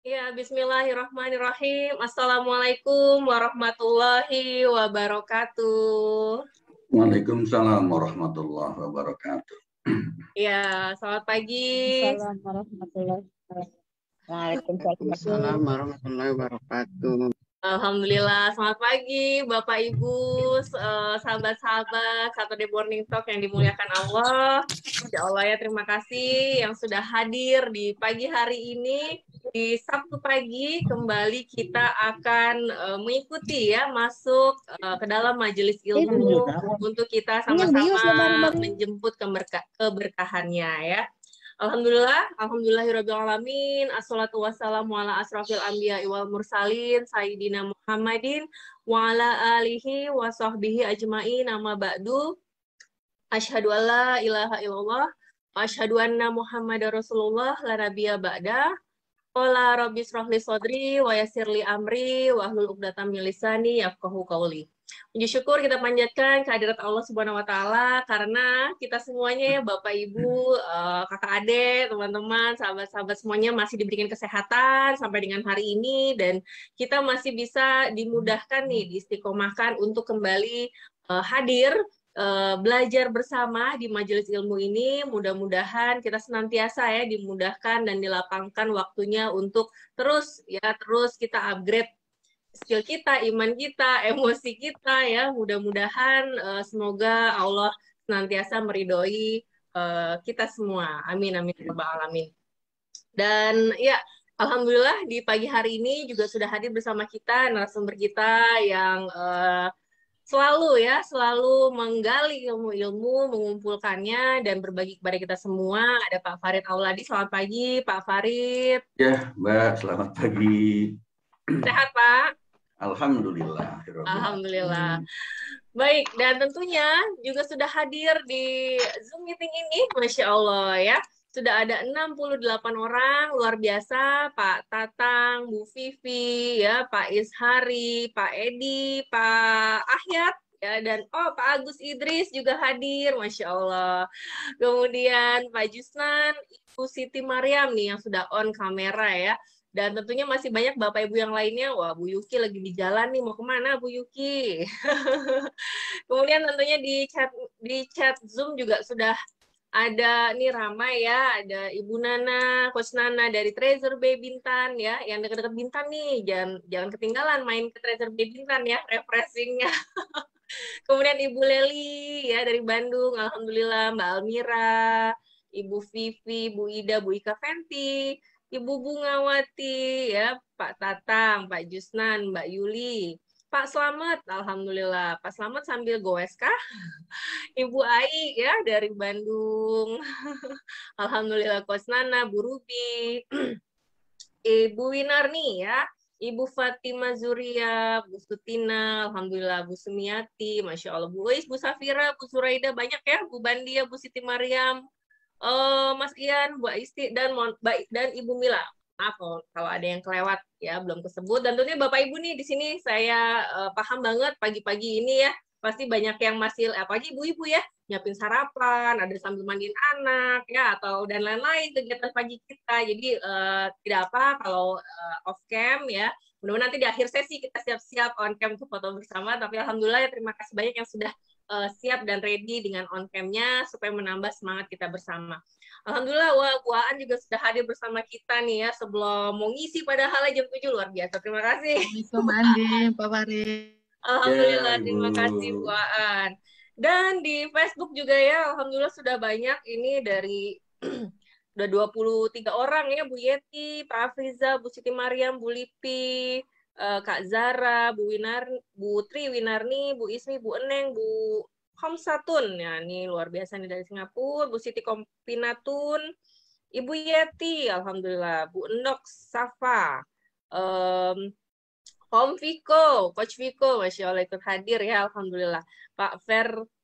Ya, bismillahirrahmanirrahim. Assalamualaikum warahmatullahi wabarakatuh. Waalaikumsalam warahmatullahi wabarakatuh. Ya, selamat pagi. Assalamualaikum warahmatullahi wabarakatuh. Waalaikumsalam warahmatullahi wabarakatuh. Alhamdulillah, selamat pagi Bapak Ibu, sahabat-sahabat Saturday Morning Talk yang dimuliakan Allah. Ya Allah ya, terima kasih yang sudah hadir di pagi hari ini. Di Sabtu pagi kembali kita akan mengikuti ya, masuk ke dalam majelis ilmu untuk kita sama-sama menjemput keberkahannya ya. Alhamdulillahirabbil alamin. Assalatu wassalamu ala asrafil anbiya wal mursalin sayyidina Muhammadin wa ala alihi wa sahbihi ajmain. Amma ba'du. Asyhadu alla ilaha illallah wa asyhadu anna Muhammadar Rasulullah la nabiyya ba'da. Qala rabbi shrah li sadri wa yassir li amri wa hlul 'uqdatam min lisani yafqahu qawli. Puji syukur kita panjatkan kehadirat Allah Subhanahu wa taala karena kita semuanya ya Bapak Ibu, kakak adik, teman-teman, sahabat-sahabat semuanya masih diberikan kesehatan sampai dengan hari ini dan kita masih bisa dimudahkan nih, diistiqomahkan untuk kembali hadir belajar bersama di majelis ilmu ini. Mudah-mudahan kita senantiasa ya dimudahkan dan dilapangkan waktunya untuk terus kita upgrade skill kita, iman kita, emosi kita ya. Mudah-mudahan semoga Allah senantiasa meridhoi kita semua. Amin amin ya rabbal alamin. Dan ya, alhamdulillah di pagi hari ini juga sudah hadir bersama kita narasumber kita yang selalu menggali ilmu-ilmu, mengumpulkannya dan berbagi kepada kita semua. Ada Pak Farid Auladi. Selamat pagi Pak Farid. Ya Mbak, selamat pagi. Sehat Pak? Alhamdulillah. Alhamdulillah. Baik, dan tentunya juga sudah hadir di Zoom meeting ini, Masya Allah ya. Sudah ada 68 orang, luar biasa, Pak Tatang, Bu Vivi, ya, Pak Ishari, Pak Edi, Pak Ahyat, ya, dan Pak Agus Idris juga hadir, Masya Allah. Kemudian Pak Jusnan, Ibu Siti Mariam nih yang sudah on kamera ya. Dan tentunya masih banyak Bapak Ibu yang lainnya. Wah, Bu Yuki lagi di jalan nih. Mau kemana Bu Yuki? Kemudian tentunya di chat Zoom juga sudah ada nih ramai ya. Ada Ibu Nana, Coach Nana dari Treasure Bay Bintan ya. Yang dekat-dekat Bintan nih. Jangan ketinggalan main ke Treasure Bay Bintan ya. Refreshingnya. Kemudian Ibu Leli ya dari Bandung. Alhamdulillah. Mbak Almira, Ibu Vivi, Bu Ida, Bu Ika Fenti, Ibu Bungawati, ya, Pak Tatang, Pak Jusnan, Mbak Yuli, Pak Slamet, alhamdulillah. Pak Slamet sambil goes kah? Ibu Ai, ya, dari Bandung. Alhamdulillah, Coach Nana, Bu Ruby, Ibu Winarni, ya, Ibu Fatima Zuria, Bu Sutina, alhamdulillah, Bu Sumiati, Masya Allah, Bu Ois, Bu Safira, Bu Suraida, banyak ya, Bu Bandia, Bu Siti Mariam, Mas Ian, Bu Aisti, dan Ibu Mila. Maaf kalau ada yang kelewat ya, belum kesebut. Dan tentunya Bapak Ibu nih di sini saya paham banget pagi-pagi ini ya, pasti banyak yang masih apalagi ibu-ibu ya, nyiapin sarapan, ada sambil mandiin anak ya, atau dan lain-lain kegiatan pagi kita. Jadi tidak apa kalau off cam ya. Mudah-mudahan nanti di akhir sesi kita siap-siap on cam untuk foto bersama. Tapi alhamdulillah ya, terima kasih banyak yang sudah siap dan ready dengan on cam-nya supaya menambah semangat kita bersama. Alhamdulillah, Bu Aan juga sudah hadir bersama kita nih ya sebelum mau ngisi padahal jam 7, luar biasa. Terima kasih. Assalamualaikum Andi, Pak Farid. Alhamdulillah, terima kasih Bu Aan. Dan di Facebook juga ya, alhamdulillah sudah banyak ini dari udah 23 orang ya, Bu Yeti, Pak Afriza, Bu Siti Mariam, Bu Lipi, Kak Zara, Bu Tri Winarni, Bu Ismi, Bu Eneng, Bu Homsatun, ya ini luar biasa nih dari Singapura, Bu Siti Kompinatun, Ibu Yeti, alhamdulillah, Bu Endok Safa, Om Viko, Coach Viko, Masya Allah ikut hadir ya, alhamdulillah,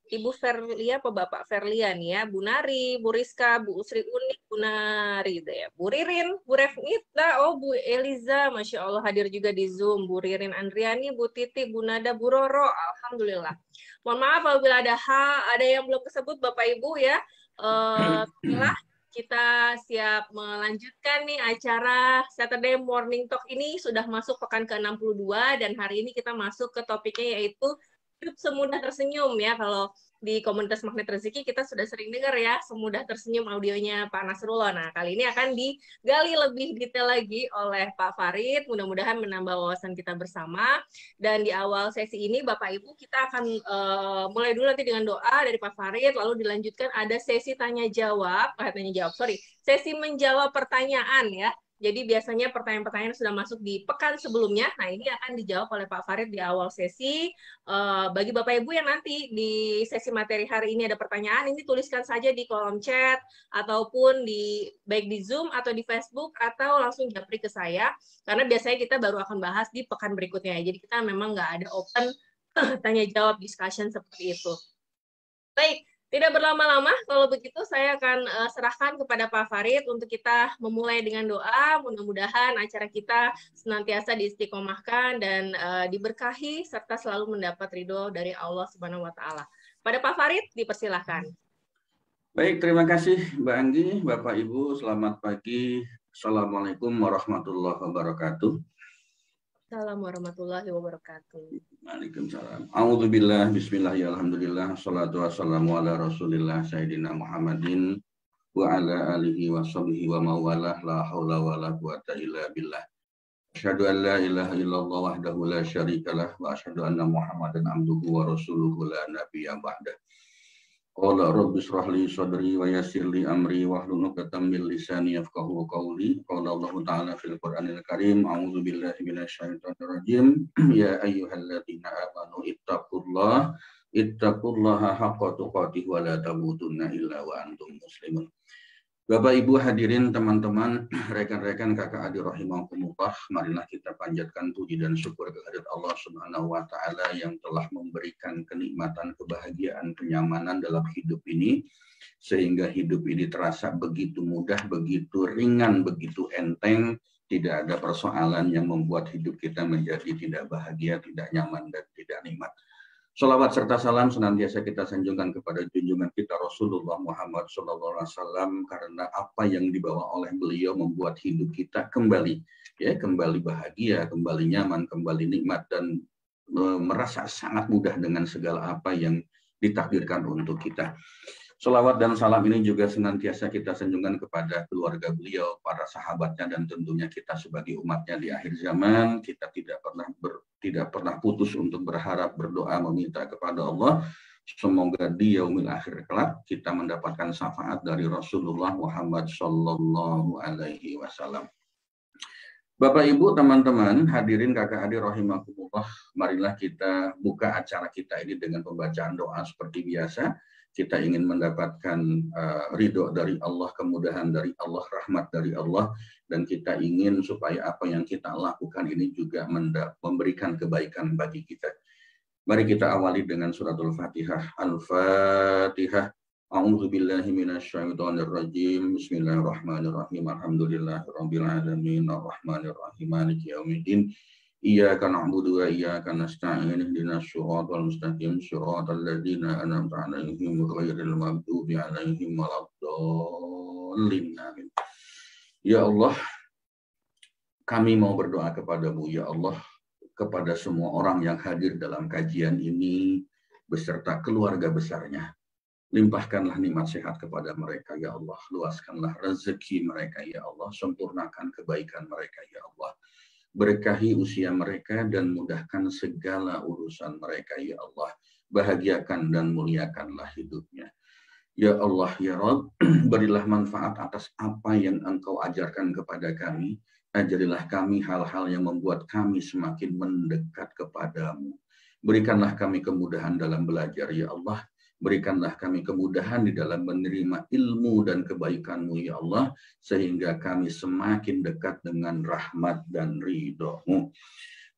Ibu Verlia, apa Bapak Verlia nih ya, Bu Nari, Bu Rizka, Bu Usri Unik, Bu Nari, ya. Bu Ririn, Bu Revnita, Bu Eliza, Masya Allah hadir juga di Zoom, Bu Ririn Andriani, Bu Titi, Bu Nada, Bu Roro, alhamdulillah. Mohon maaf apabila ada yang belum kesebut Bapak Ibu ya. Bismillah, kita siap melanjutkan nih acara Saturday Morning Talk ini. Sudah masuk pekan ke-62 dan hari ini kita masuk ke topiknya yaitu hidup semudah tersenyum ya. Kalau di komunitas Magnet Rezeki kita sudah sering dengar ya semudah tersenyum audionya Pak Nasrullah. Nah, kali ini akan digali lebih detail lagi oleh Pak Farid. Mudah-mudahan menambah wawasan kita bersama. Dan di awal sesi ini Bapak Ibu kita akan mulai dulu nanti dengan doa dari Pak Farid, lalu dilanjutkan ada sesi sesi menjawab pertanyaan ya. Jadi biasanya pertanyaan-pertanyaan sudah masuk di pekan sebelumnya. Nah, ini akan dijawab oleh Pak Farid di awal sesi. Bagi Bapak Ibu yang nanti di sesi materi hari ini ada pertanyaan, ini tuliskan saja di kolom chat ataupun baik di Zoom atau di Facebook atau langsung japri ke saya. Karena biasanya kita baru akan bahas di pekan berikutnya. Jadi kita memang nggak ada open tanya jawab discussion seperti itu. Baik. Tidak berlama-lama, kalau begitu saya akan serahkan kepada Pak Farid untuk kita memulai dengan doa. Mudah-mudahan acara kita senantiasa diistiqomahkan dan diberkahi serta selalu mendapat ridho dari Allah Subhanahu wa Ta'ala. Pada Pak Farid, dipersilahkan. Baik, terima kasih Mbak Anggi, Bapak Ibu, selamat pagi. Assalamualaikum warahmatullahi wabarakatuh. Assalamualaikum warahmatullahi wabarakatuh. Waalaikumsalam. A'udzubillah, bismillah, alhamdulillah, salatu wassalamu ala rasulillah, sayyidina Muhammadin, wa ala alihi wa sahbihi wa mawalah, la hawla wa la quwata illa billah. Asyhadu an la ilaha illallah wahdahu la syarikalah, wa asyhadu anna Muhammadan abduhu wa rasuluhu la nabiyya ba'dah. Qala rabbi shrah li sadri wa yassir li amri wahlul 'uqdatam min lisani yafqahu qawli. Qala Allah Ta'ala fil Qur'anil Karim, a'udzu billahi minasyaitonir rajim. Ya ayyuhalladzina amanu ittaqullaha haqqa tuqatih wa la tamutunna illa wa antum muslimun. Bapak Ibu hadirin, teman-teman, rekan-rekan kakak adik rahimakumullah, marilah kita panjatkan puji dan syukur kehadirat Allah Subhanahu wa Ta'ala yang telah memberikan kenikmatan, kebahagiaan, kenyamanan dalam hidup ini, sehingga hidup ini terasa begitu mudah, begitu ringan, begitu enteng, tidak ada persoalan yang membuat hidup kita menjadi tidak bahagia, tidak nyaman, dan tidak nikmat. Sholawat serta salam senantiasa kita sanjungkan kepada junjungan kita Rasulullah Muhammad SAW, karena apa yang dibawa oleh beliau membuat hidup kita kembali bahagia, kembali nyaman, kembali nikmat, dan merasa sangat mudah dengan segala apa yang ditakdirkan untuk kita. Sholawat dan salam ini juga senantiasa kita sanjungkan kepada keluarga beliau, para sahabatnya, dan tentunya kita sebagai umatnya di akhir zaman. Kita tidak pernah putus untuk berharap, berdoa, meminta kepada Allah. Semoga di yaumil akhir kelak kita mendapatkan syafaat dari Rasulullah Muhammad Sallallahu Alaihi Wasallam. Bapak Ibu, teman-teman, hadirin kakak adik rahimakumullah, marilah kita buka acara kita ini dengan pembacaan doa seperti biasa. Kita ingin mendapatkan ridho dari Allah, kemudahan dari Allah, rahmat dari Allah, dan kita ingin supaya apa yang kita lakukan ini juga memberikan kebaikan bagi kita. Mari kita awali dengan suratul Fatihah. Al-Fatihah. A'udzu billahi minasyaitonir rajim. Bismillahirrahmanirrahim. Alhamdulillahirabbil alamin arrahmanir rahim maliki yaumiddin. Iyyaka na'budu wa iyyaka nasta'in ihdinas siratal mustaqim siratal ladzina an'amta 'alaihim ghairil maghdubi 'alaihim waladdallin. Amin. Ya Allah, kami mau berdoa kepadamu ya Allah, kepada semua orang yang hadir dalam kajian ini beserta keluarga besarnya. Limpahkanlah nikmat sehat kepada mereka ya Allah, luaskanlah rezeki mereka ya Allah, sempurnakan kebaikan mereka ya Allah. Berkahi usia mereka dan mudahkan segala urusan mereka ya Allah. Bahagiakan dan muliakanlah hidupnya. Ya Allah ya Rabb, berilah manfaat atas apa yang Engkau ajarkan kepada kami. Ajarilah kami hal-hal yang membuat kami semakin mendekat kepadamu. Berikanlah kami kemudahan dalam belajar ya Allah. Berikanlah kami kemudahan di dalam menerima ilmu dan kebaikan-Mu ya Allah, sehingga kami semakin dekat dengan rahmat dan ridho-Mu.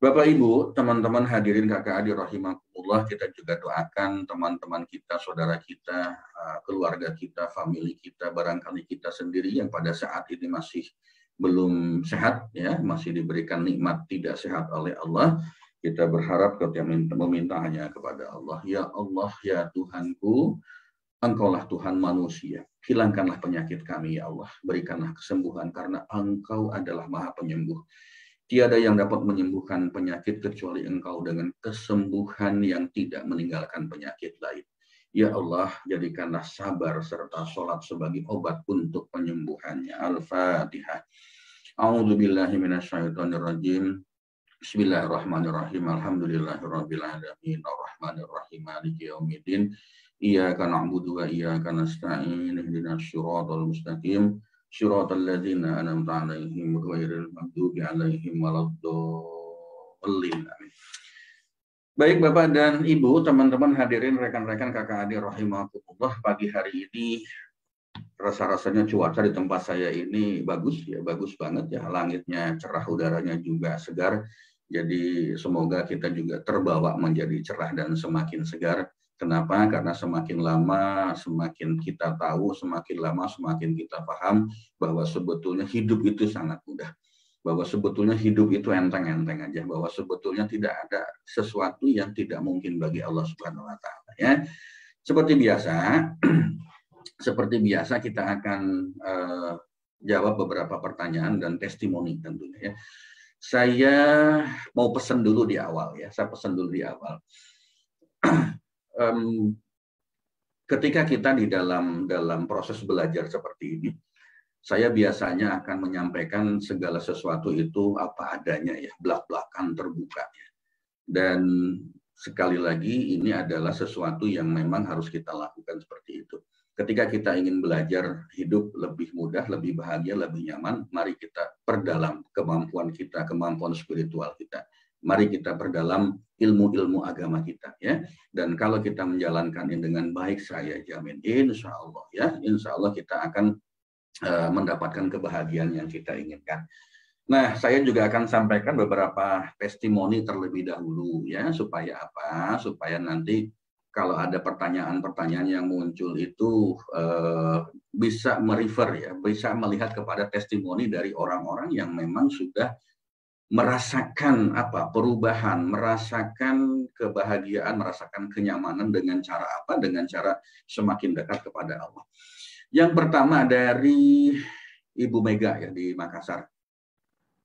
Bapak Ibu, teman-teman hadirin kakak adik rahimakumullah, kita juga doakan teman-teman kita, saudara kita, keluarga kita, famili kita, barangkali kita sendiri yang pada saat ini masih belum sehat, ya, masih diberikan nikmat tidak sehat oleh Allah. Kita berharap ketika meminta hanya kepada Allah. Ya Allah, ya Tuhanku, Engkaulah Tuhan manusia. Hilangkanlah penyakit kami, ya Allah. Berikanlah kesembuhan, karena Engkau adalah Maha Penyembuh. Tiada yang dapat menyembuhkan penyakit kecuali Engkau, dengan kesembuhan yang tidak meninggalkan penyakit lain. Ya Allah, jadikanlah sabar serta sholat sebagai obat untuk penyembuhannya. Al-Fatihah. A'udzubillahi minasyaitonirrajim. Bismillahirrahmanirrahim. Alhamdulillahirabbil alamin. Arrahmanirrahim. Maliki yaumiddin. Iyyaka na'budu wa iyyaka nasta'in. Ihdinas siratal mustaqim. Shiratal ladzina an'amta 'alaihim ghairil maghdubi 'alaihim waladdallin. Amin. Baik Bapak dan Ibu, teman-teman hadirin, rekan-rekan kakak adik rahimakumullah, pagi hari ini rasa-rasanya cuaca di tempat saya ini bagus ya, bagus banget ya. Langitnya cerah, udaranya juga segar. Jadi semoga kita juga terbawa menjadi cerah dan semakin segar. Kenapa? Karena semakin lama semakin kita tahu, semakin lama semakin kita paham bahwa sebetulnya hidup itu sangat mudah. Bahwa sebetulnya hidup itu enteng-enteng aja. Bahwa sebetulnya tidak ada sesuatu yang tidak mungkin bagi Allah Subhanahu wa Ta'ala, ya. Seperti biasa kita akan jawab beberapa pertanyaan dan testimoni tentunya, ya. Saya mau pesan dulu di awal, ya. Saya pesan dulu di awal. Ketika kita di dalam proses belajar seperti ini, saya biasanya akan menyampaikan segala sesuatu itu apa adanya, ya, belak-belakan terbuka, ya. Dan sekali lagi ini adalah sesuatu yang memang harus kita lakukan seperti itu. Ketika kita ingin belajar hidup lebih mudah, lebih bahagia, lebih nyaman, mari kita perdalam kemampuan kita, kemampuan spiritual kita. Mari kita perdalam ilmu-ilmu agama kita, ya. Dan kalau kita menjalankan ini dengan baik, saya jamin insya Allah, ya, insya Allah kita akan mendapatkan kebahagiaan yang kita inginkan. Nah, saya juga akan sampaikan beberapa testimoni terlebih dahulu, ya, supaya apa? Supaya nanti kalau ada pertanyaan-pertanyaan yang muncul itu bisa merefer, ya, bisa melihat kepada testimoni dari orang-orang yang memang sudah merasakan perubahan, merasakan kebahagiaan, merasakan kenyamanan dengan cara apa? Dengan cara semakin dekat kepada Allah. Yang pertama dari Ibu Mega, ya, di Makassar.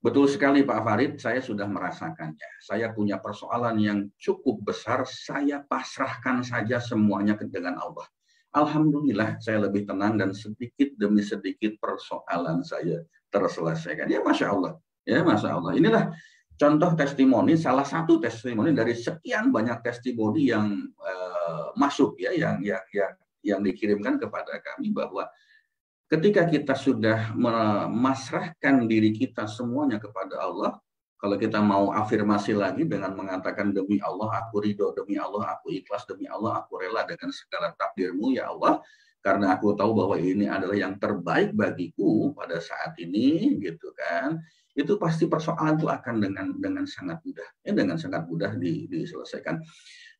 Betul sekali Pak Farid, saya sudah merasakannya. Saya punya persoalan yang cukup besar, saya pasrahkan saja semuanya dengan Allah. Alhamdulillah saya lebih tenang dan sedikit demi sedikit persoalan saya terselesaikan. Ya Masya Allah. Ya, Masya Allah. Inilah contoh testimoni, salah satu testimoni dari sekian banyak testimoni yang masuk, ya, yang dikirimkan kepada kami, bahwa ketika kita sudah memasrahkan diri kita semuanya kepada Allah, kalau kita mau afirmasi lagi dengan mengatakan demi Allah aku ridho, demi Allah aku ikhlas, demi Allah aku rela dengan segala takdirmu ya Allah, karena aku tahu bahwa ini adalah yang terbaik bagiku pada saat ini, gitu kan. Itu pasti persoalan itu akan dengan sangat mudah, ya, dengan sangat mudah diselesaikan.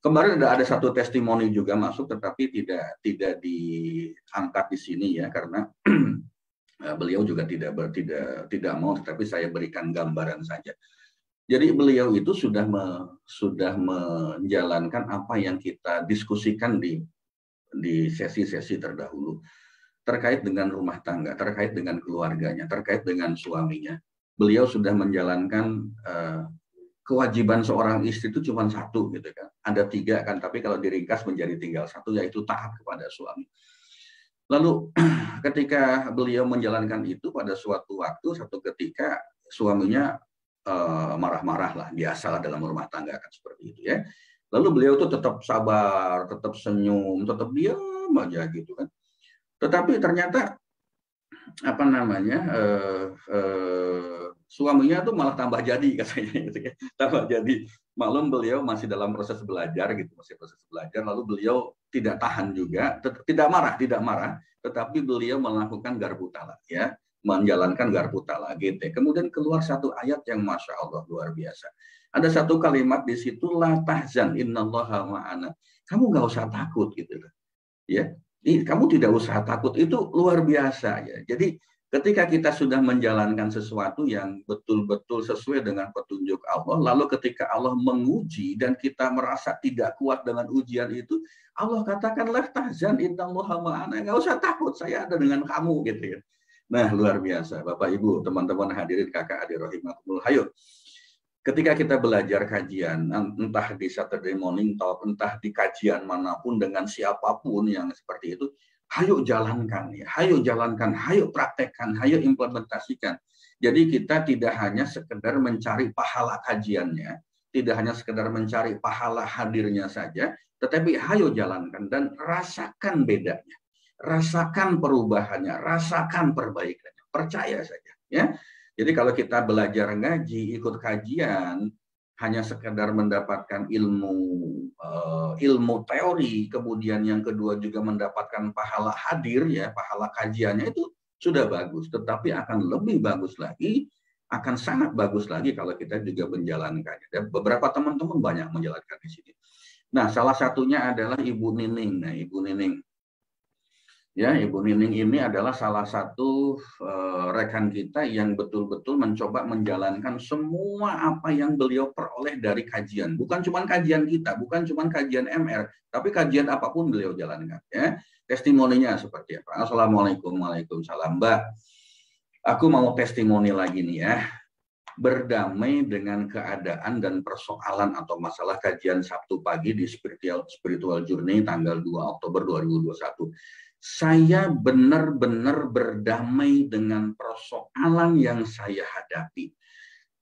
Kemarin ada satu testimoni juga masuk, tetapi tidak diangkat di sini, ya, karena beliau juga tidak mau, tetapi saya berikan gambaran saja. Jadi beliau itu sudah menjalankan apa yang kita diskusikan di sesi-sesi terdahulu, terkait dengan rumah tangga, terkait dengan keluarganya, terkait dengan suaminya. Beliau sudah menjalankan kewajiban seorang istri itu cuma satu, gitu kan. Ada 3 kan, tapi kalau diringkas menjadi tinggal 1, yaitu taat kepada suami. Lalu ketika beliau menjalankan itu, pada suatu waktu, satu ketika suaminya marah-marah lah, biasalah dalam rumah tangga kan seperti itu, ya. Lalu beliau tuh tetap sabar, tetap senyum, tetap diam aja gitu kan. Tetapi ternyata suaminya tuh malah tambah jadi katanya, gitu ya. Tambah jadi. Maklum beliau masih dalam proses belajar gitu, lalu beliau tidak tahan juga, tidak marah, tetapi beliau melakukan garpu talak, ya, menjalankan garpu talak gitu. Kemudian keluar satu ayat yang Masya Allah luar biasa. Ada satu kalimat di situ, la tahzan innallaha ma'ana. Kamu nggak usah takut gitu loh. Ya. Kamu tidak usah takut, itu luar biasa, ya. Jadi Ketika kita sudah menjalankan sesuatu yang betul-betul sesuai dengan petunjuk Allah, lalu ketika Allah menguji dan kita merasa tidak kuat dengan ujian itu, Allah katakan, "La tahzan innallaha ma'ana." Nggak usah takut, saya ada dengan kamu, gitu ya. Nah, luar biasa. Bapak, Ibu, teman-teman hadirin, kakak adik rahimakumullah. Hayo, ketika kita belajar kajian, entah di Saturday Morning Talk, entah di kajian manapun dengan siapapun yang seperti itu, hayo jalankan, ya. Hayo jalankan, hayo praktekkan, hayo implementasikan. Jadi kita tidak hanya sekedar mencari pahala kajiannya, tidak hanya sekedar mencari pahala hadirnya saja, tetapi hayo jalankan dan rasakan bedanya, rasakan perubahannya, rasakan perbaikannya, percaya saja, ya. Jadi kalau kita belajar ngaji, ikut kajian, hanya sekedar mendapatkan ilmu teori, kemudian yang kedua juga mendapatkan pahala hadir, ya, pahala kajiannya itu sudah bagus. Tetapi akan lebih bagus lagi, akan sangat bagus lagi kalau kita juga menjalankannya. Dan beberapa teman-teman banyak menjalankan di sini. Nah, salah satunya adalah Ibu Nining. Nah, Ibu Nining. Ya, Ibu Nining ini adalah salah satu rekan kita yang betul-betul mencoba menjalankan semua apa yang beliau peroleh dari kajian. Bukan cuma kajian kita, bukan cuma kajian MR, tapi kajian apapun beliau jalankan. Ya, testimoninya seperti apa? Assalamualaikum, waalaikumsalam, Mbak. Aku mau testimoni lagi nih, ya. Berdamai dengan keadaan dan persoalan atau masalah kajian Sabtu pagi di Spiritual Journey tanggal 2 Oktober 2021. Saya benar-benar berdamai dengan persoalan yang saya hadapi.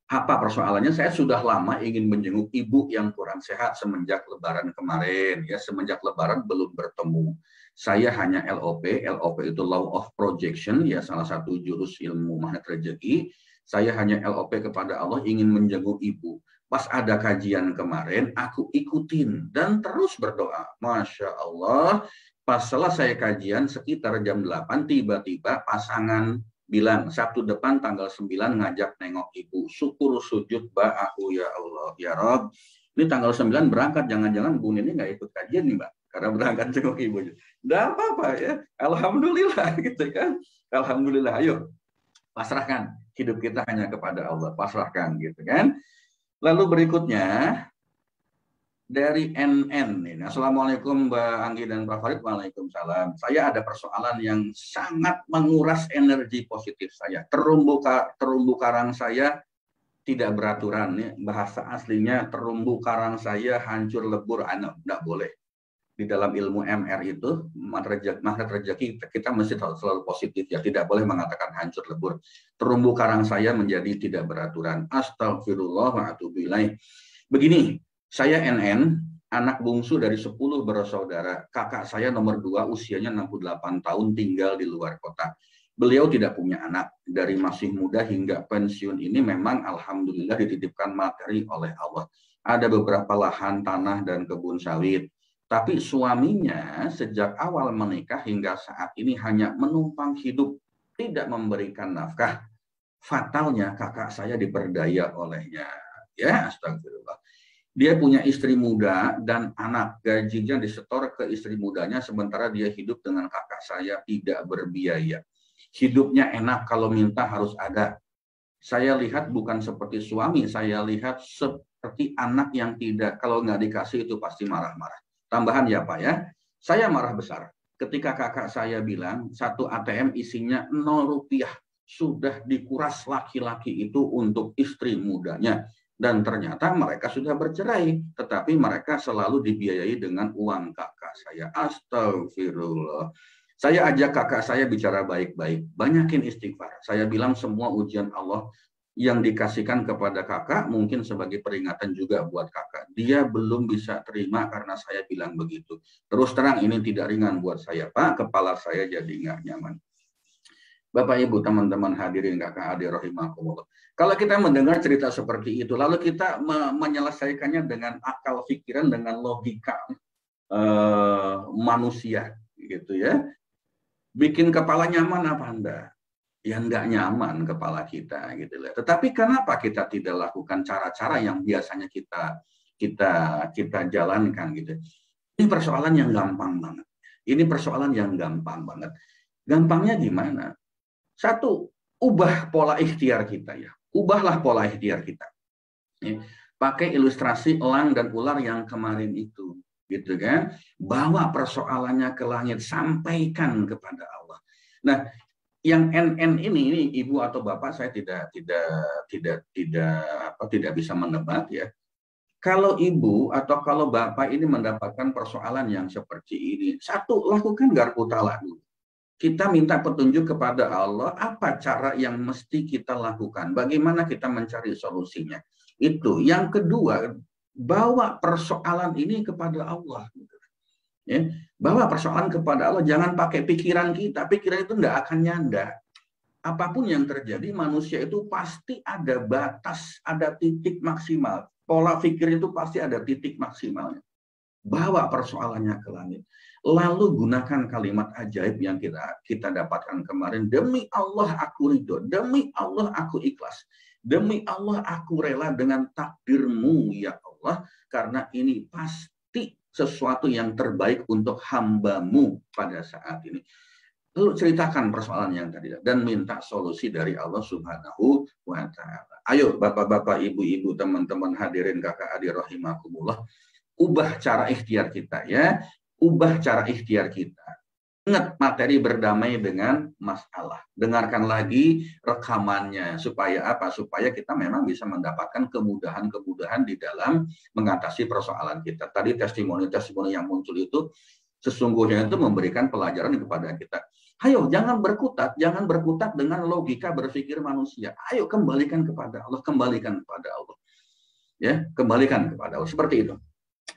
Apa persoalannya? Saya sudah lama ingin menjenguk ibu yang kurang sehat semenjak Lebaran kemarin. Ya, semenjak Lebaran belum bertemu. Saya hanya LOP itu Law of Projection, ya, salah satu jurus ilmu magnet rezeki. Saya hanya LOP kepada Allah, ingin menjenguk ibu. Pas ada kajian kemarin, aku ikutin dan terus berdoa. Masya Allah. Pas selesai kajian sekitar jam 8, tiba-tiba pasangan bilang, Sabtu depan tanggal 9 ngajak nengok ibu. Syukur sujud ba'ahu, ya Allah, ya Rob. Ini tanggal 9 berangkat, jangan-jangan Bu Nini nggak ikut kajian nih, Mbak. Karena berangkat jenguk ibu. Nggak apa-apa, ya. Alhamdulillah, gitu kan. Alhamdulillah, ayo. Pasrahkan. Hidup kita hanya kepada Allah. Pasrahkan, gitu kan. Lalu berikutnya, dari NN ini. Assalamualaikum Mbak Anggi dan Pak Farid. Waalaikumsalam. Saya ada persoalan yang sangat menguras energi positif saya. Terumbu karang saya tidak beraturan. Ya. Bahasa aslinya terumbu karang saya hancur lebur. Tidak boleh. Di dalam ilmu MR itu, magnet rezeki, kita mesti selalu positif. Ya. Tidak boleh mengatakan hancur lebur. Terumbu karang saya menjadi tidak beraturan. Astagfirullah wa atubu ilaih. Begini. Saya NN, anak bungsu dari 10 bersaudara. Kakak saya nomor 2, usianya 68 tahun, tinggal di luar kota. Beliau tidak punya anak. Dari masih muda hingga pensiun ini memang alhamdulillah dititipkan materi oleh Allah. Ada beberapa lahan, tanah, dan kebun sawit. Tapi suaminya sejak awal menikah hingga saat ini hanya menumpang hidup, tidak memberikan nafkah. Fatalnya kakak saya diperdaya olehnya. Ya, astagfirullah. Dia punya istri muda dan anak, gajinya disetor ke istri mudanya, sementara dia hidup dengan kakak saya tidak berbiaya. Hidupnya enak, kalau minta harus ada. Saya lihat bukan seperti suami, saya lihat seperti anak yang tidak, kalau nggak dikasih itu pasti marah-marah. Tambahan ya Pak ya, saya marah besar. Ketika kakak saya bilang, satu ATM isinya 0 rupiah, sudah dikuras laki-laki itu untuk istri mudanya. Dan ternyata mereka sudah bercerai, tetapi mereka selalu dibiayai dengan uang kakak saya. Astagfirullah. Saya ajak kakak saya bicara baik-baik, banyakin istighfar. Saya bilang semua ujian Allah yang dikasihkan kepada kakak mungkin sebagai peringatan juga buat kakak. Dia belum bisa terima karena saya bilang begitu. Terus terang ini tidak ringan buat saya, Pak. Kepala saya jadi nggak nyaman. Bapak Ibu, teman-teman hadirin kakak adik rahimakumullah. Kalau kita mendengar cerita seperti itu, lalu kita menyelesaikannya dengan akal pikiran, dengan logika manusia, gitu ya. Bikin kepala nyaman apa enggak? Ya enggak nyaman kepala kita, gitu ya. Tetapi kenapa kita tidak lakukan cara-cara yang biasanya kita jalankan, gitu? Ini persoalan yang gampang banget. Ini persoalan yang gampang banget. Gampangnya gimana? Satu, ubah pola ikhtiar kita ya. Ubahlah pola ikhtiar kita. Ya. Pakai ilustrasi elang dan ular yang kemarin itu, gitu kan? Bawa persoalannya ke langit, sampaikan kepada Allah. Nah, yang NN ini ibu atau bapak saya tidak bisa menebak ya. Kalau ibu atau kalau bapak ini mendapatkan persoalan yang seperti ini, satu, lakukan garpu talak dulu. Kita minta petunjuk kepada Allah, apa cara yang mesti kita lakukan, bagaimana kita mencari solusinya. Itu. Yang kedua, bawa persoalan ini kepada Allah. Ya. Bawa persoalan kepada Allah, jangan pakai pikiran kita. Pikiran itu tidak akan nyanda. Apapun yang terjadi, manusia itu pasti ada batas, ada titik maksimal. Pola pikir itu pasti ada titik maksimalnya. Bawa persoalannya ke langit. Lalu gunakan kalimat ajaib yang kita dapatkan kemarin. Demi Allah aku ridho, demi Allah aku ikhlas. Demi Allah aku rela dengan takdirmu ya Allah. Karena ini pasti sesuatu yang terbaik untuk hambamu pada saat ini. Lalu ceritakan persoalan yang tadi dan minta solusi dari Allah Subhanahu wa Ta'ala. Ayo bapak-bapak, ibu-ibu, teman-teman hadirin kakak adik rahimakumullah, ubah cara ikhtiar kita ya, ubah cara ikhtiar kita. Ingat materi berdamai dengan masalah. Dengarkan lagi rekamannya supaya apa? Supaya kita memang bisa mendapatkan kemudahan-kemudahan di dalam mengatasi persoalan kita. Tadi testimoni-testimoni yang muncul itu sesungguhnya itu memberikan pelajaran kepada kita. Ayo jangan berkutat dengan logika berpikir manusia. Ayo kembalikan kepada Allah, kembalikan kepada Allah. Ya, kembalikan kepada Allah. Seperti itu.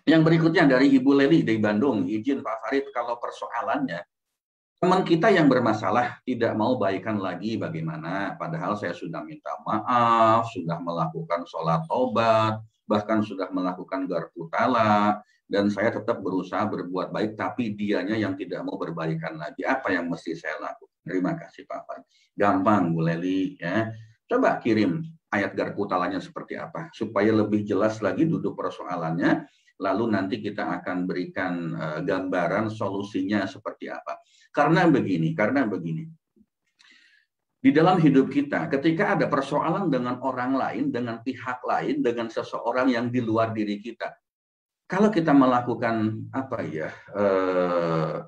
Yang berikutnya dari Ibu Leli dari Bandung, izin Pak Farid, kalau persoalannya teman kita yang bermasalah tidak mau baikan lagi bagaimana? Padahal saya sudah minta maaf, sudah melakukan sholat tobat, bahkan sudah melakukan garpu talak, dan saya tetap berusaha berbuat baik, tapi dianya yang tidak mau berbaikan lagi. Apa yang mesti saya lakukan? Terima kasih Pak Farid. Gampang Bu Leli ya. Coba kirim ayat garpu talaknya seperti apa supaya lebih jelas lagi duduk persoalannya. Lalu nanti kita akan berikan gambaran solusinya seperti apa. Karena begini. Di dalam hidup kita, ketika ada persoalan dengan orang lain, dengan pihak lain, dengan seseorang yang di luar diri kita, kalau kita melakukan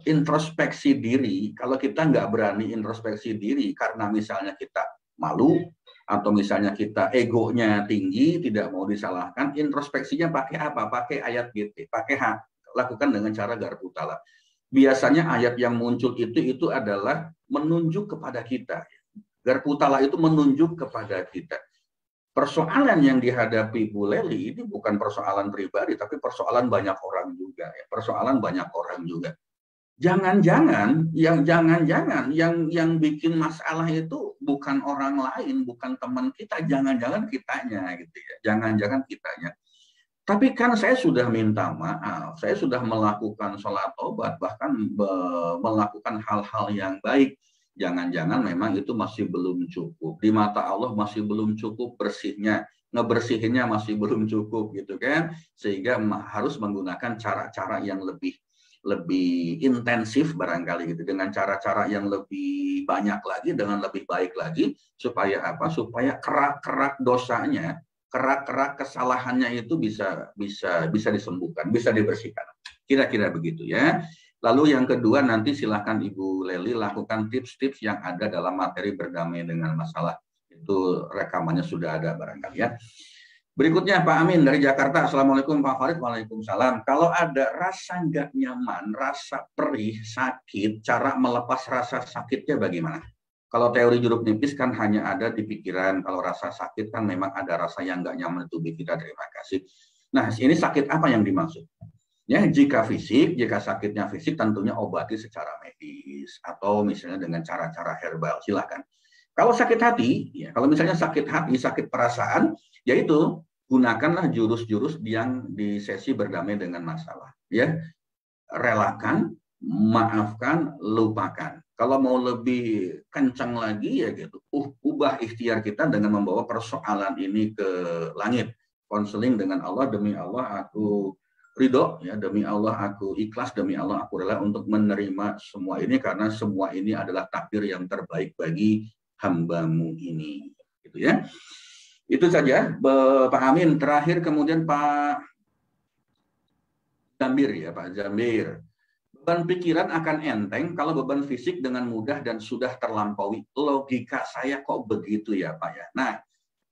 introspeksi diri, kalau kita nggak berani introspeksi diri karena misalnya kita malu, atau misalnya kita egonya tinggi, tidak mau disalahkan, introspeksinya pakai apa? Pakai ayat GT, pakai lakukan dengan cara garpu talak. Biasanya ayat yang muncul itu adalah menunjuk kepada kita. Garpu talak itu menunjuk kepada kita. Persoalan yang dihadapi Bu Leli ini bukan persoalan pribadi, tapi persoalan banyak orang juga. Ya. Persoalan banyak orang juga. Jangan-jangan yang bikin masalah itu bukan orang lain, bukan teman kita, jangan-jangan kitanya gitu ya. Jangan-jangan kitanya. Tapi kan saya sudah minta maaf, saya sudah melakukan sholat tobat, bahkan melakukan hal-hal yang baik. Jangan-jangan memang itu masih belum cukup. Di mata Allah masih belum cukup bersihnya, ngebersihinnya masih belum cukup gitu kan. Sehingga harus menggunakan cara-cara yang lebih intensif barangkali gitu, dengan cara-cara yang lebih banyak lagi, dengan lebih baik lagi, supaya apa? Supaya kerak-kerak dosanya, kerak-kerak kesalahannya itu bisa disembuhkan, bisa dibersihkan. Kira-kira begitu ya. Lalu yang kedua, nanti silahkan Ibu Leli lakukan tips-tips yang ada dalam materi berdamai dengan masalah. Itu rekamannya sudah ada barangkali ya. Berikutnya Pak Amin dari Jakarta. Assalamualaikum Pak Farid. Waalaikumsalam. Kalau ada rasa nggak nyaman, rasa perih, sakit, cara melepas rasa sakitnya bagaimana? Kalau teori jeruk nipis kan hanya ada di pikiran. Kalau rasa sakit kan memang ada rasa yang nggak nyaman di tubuh kita. Terima kasih. Nah, ini sakit apa yang dimaksud? Ya, jika sakitnya fisik tentunya obati secara medis atau misalnya dengan cara-cara herbal. Silakan. Kalau sakit hati, ya kalau misalnya sakit hati, sakit perasaan, yaitu gunakanlah jurus-jurus yang di sesi berdamai dengan masalah. Ya, relakan, maafkan, lupakan. Kalau mau lebih kencang lagi ya gitu, ubah ikhtiar kita dengan membawa persoalan ini ke langit. Konseling dengan Allah, demi Allah aku ridho, ya demi Allah aku ikhlas, demi Allah aku rela untuk menerima semua ini karena semua ini adalah takdir yang terbaik bagi hambamu ini. Gitu ya. Itu saja Pak Amin. Terakhir kemudian Pak Zambir ya, Pak Zambir. Beban pikiran akan enteng kalau beban fisik dengan mudah dan sudah terlampaui. Logika saya kok begitu ya Pak ya. Nah,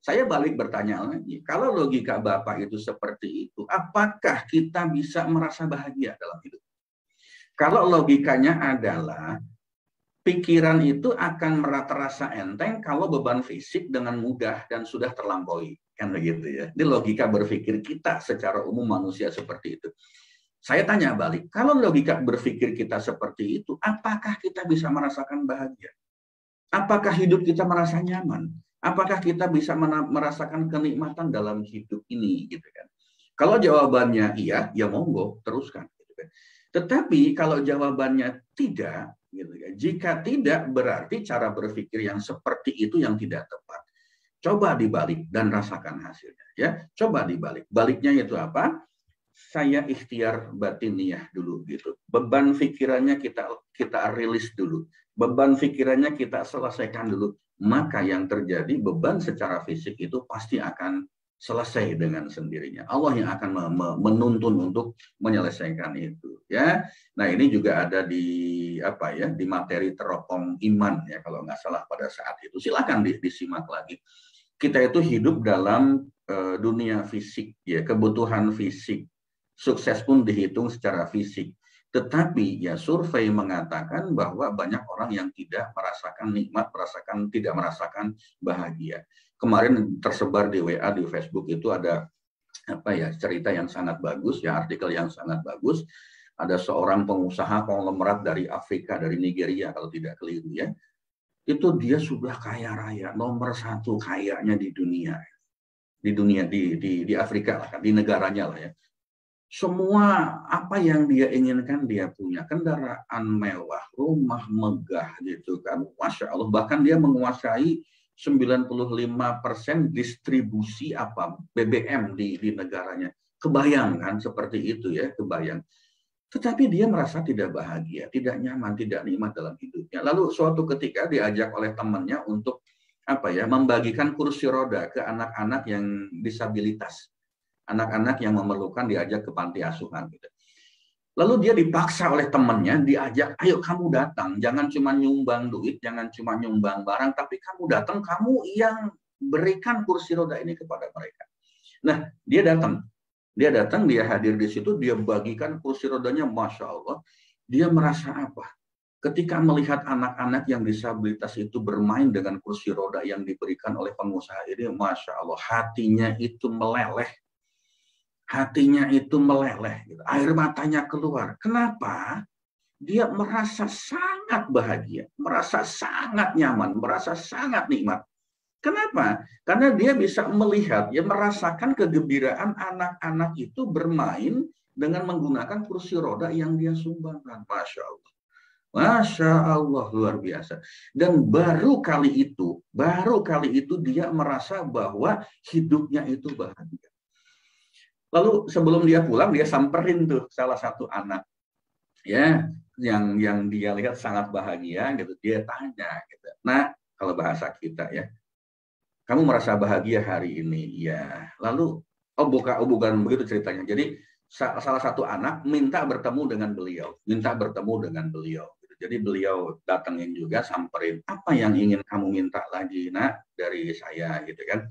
saya balik bertanya lagi, kalau logika Bapak itu seperti itu, apakah kita bisa merasa bahagia dalam hidup? Kalau logikanya adalah pikiran itu akan terasa enteng kalau beban fisik dengan mudah dan sudah terlampaui. Kan begitu ya. Ini logika berpikir kita secara umum manusia seperti itu. Saya tanya balik, kalau logika berpikir kita seperti itu, apakah kita bisa merasakan bahagia? Apakah hidup kita merasa nyaman? Apakah kita bisa merasakan kenikmatan dalam hidup ini, gitu kan? Kalau jawabannya iya, ya monggo, teruskan. Gitu kan. Tetapi kalau jawabannya tidak, gitu kan? Jika tidak, berarti cara berpikir yang seperti itu yang tidak tepat. Coba dibalik dan rasakan hasilnya. Ya, coba dibalik. Baliknya itu apa? Saya ikhtiar batiniyah dulu, gitu. Beban pikirannya kita rilis dulu. Beban pikirannya kita selesaikan dulu. Maka yang terjadi beban secara fisik itu pasti akan selesai dengan sendirinya. Allah yang akan menuntun untuk menyelesaikan itu, ya. Nah, ini juga ada di apa ya, di materi teropong iman ya kalau nggak salah pada saat itu. Silakan disimak lagi. Kita itu hidup dalam dunia fisik ya, kebutuhan fisik. Sukses pun dihitung secara fisik. Tetapi ya survei mengatakan bahwa banyak orang yang tidak merasakan nikmat, tidak merasakan bahagia. Kemarin tersebar di WA, di Facebook itu ada apa ya, cerita yang sangat bagus ya, artikel yang sangat bagus. Ada seorang pengusaha konglomerat dari Afrika, dari Nigeria kalau tidak keliru ya. Itu dia sudah kaya raya, nomor 1 kayanya di dunia. Di Afrika lah, di negaranya lah ya. Semua apa yang dia inginkan dia punya, kendaraan mewah, rumah megah gitu kan, Masya Allah. Bahkan dia menguasai 95% distribusi apa BBM di negaranya. Kebayang kan seperti itu ya, kebayang. Tetapi dia merasa tidak bahagia, tidak nyaman, tidak nikmat dalam hidupnya. Lalu suatu ketika diajak oleh temannya untuk apa ya, membagikan kursi roda ke anak-anak yang disabilitas. Anak-anak yang memerlukan diajak ke panti asuhan gitu. Lalu dia dipaksa oleh temannya, diajak, ayo kamu datang, jangan cuma nyumbang duit, jangan cuma nyumbang barang, tapi kamu datang, kamu yang berikan kursi roda ini kepada mereka. Nah, dia datang, dia hadir di situ, dia bagikan kursi rodanya, Masya Allah. Dia merasa apa? Ketika melihat anak-anak yang disabilitas itu bermain dengan kursi roda yang diberikan oleh pengusaha ini, Masya Allah, hatinya itu meleleh. Hatinya itu meleleh, gitu. Air matanya keluar. Kenapa? Dia merasa sangat bahagia, merasa sangat nyaman, merasa sangat nikmat. Kenapa? Karena dia bisa melihat, ya merasakan kegembiraan anak-anak itu bermain dengan menggunakan kursi roda yang dia sumbangkan. Masya Allah. Masya Allah, luar biasa. Dan baru kali itu dia merasa bahwa hidupnya itu bahagia. Lalu sebelum dia pulang, dia samperin tuh salah satu anak, ya, yang dia lihat sangat bahagia, gitu. Dia tanya, gitu. Nah, kalau bahasa kita ya, kamu merasa bahagia hari ini, ya. Lalu, bukan begitu ceritanya. Jadi salah satu anak minta bertemu dengan beliau, Gitu. Jadi beliau datengin juga, samperin, apa yang ingin kamu minta lagi, nak, dari saya, gitu kan?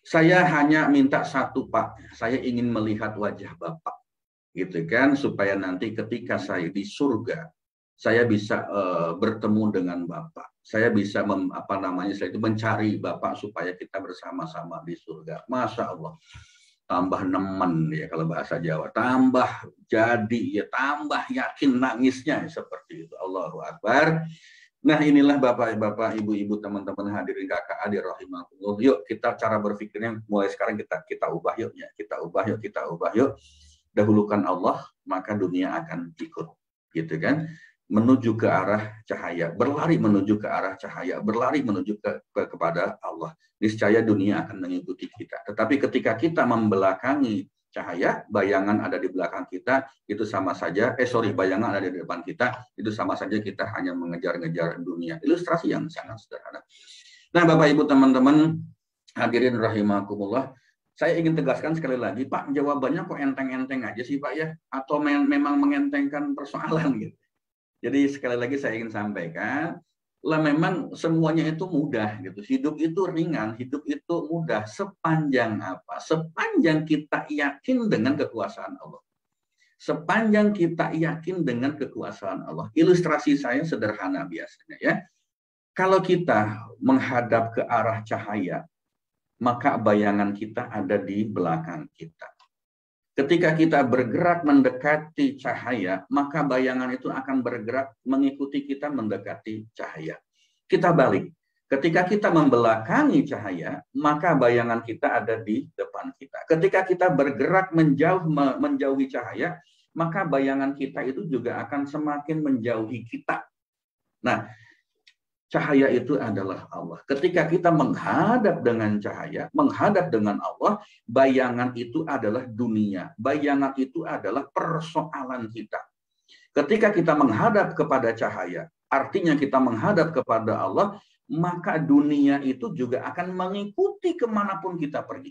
Saya hanya minta satu, Pak. Saya ingin melihat wajah Bapak, gitu kan, supaya nanti ketika saya di surga, saya bisa bertemu dengan Bapak. Saya bisa mencari Bapak supaya kita bersama-sama di surga. Masya Allah. Tambah nemen ya kalau bahasa Jawa. Tambah jadi ya, tambah yakin nangisnya seperti itu. Allahu Akbar. Nah, inilah Bapak-bapak, Ibu-ibu, teman-teman hadirin kakak adik rahimakumullah. Yuk kita cara berpikirnya mulai sekarang kita ubah yuk ya. Kita ubah yuk. Dahulukan Allah, maka dunia akan ikut. Gitu kan? Menuju ke arah cahaya, berlari menuju ke arah cahaya, berlari menuju kepada Allah. Niscaya dunia akan mengikuti kita. Tetapi ketika kita membelakangi cahaya, bayangan ada di belakang kita, itu sama saja, bayangan ada di depan kita, itu sama saja kita hanya mengejar-ngejar dunia. Ilustrasi yang sangat sederhana. Nah, Bapak Ibu teman-teman, hadirin rahimakumullah, saya ingin tegaskan sekali lagi, Pak, jawabannya kok enteng-enteng aja sih Pak ya? Atau memang mengentengkan persoalan gitu. Jadi sekali lagi saya ingin sampaikan, lah memang semuanya itu mudah gitu. Hidup itu ringan, hidup itu mudah. Sepanjang apa? Sepanjang kita yakin dengan kekuasaan Allah. Sepanjang kita yakin dengan kekuasaan Allah. Ilustrasi saya sederhana biasanya ya. Kalau kita menghadap ke arah cahaya, maka bayangan kita ada di belakang kita. Ketika kita bergerak mendekati cahaya, maka bayangan itu akan bergerak mengikuti kita mendekati cahaya. Kita balik. Ketika kita membelakangi cahaya, maka bayangan kita ada di depan kita. Ketika kita bergerak menjauhi cahaya, maka bayangan kita itu juga akan semakin menjauhi kita. Nah, cahaya itu adalah Allah. Ketika kita menghadap dengan cahaya, menghadap dengan Allah, bayangan itu adalah dunia. Bayangan itu adalah persoalan kita. Ketika kita menghadap kepada cahaya, artinya kita menghadap kepada Allah, maka dunia itu juga akan mengikuti kemanapun kita pergi.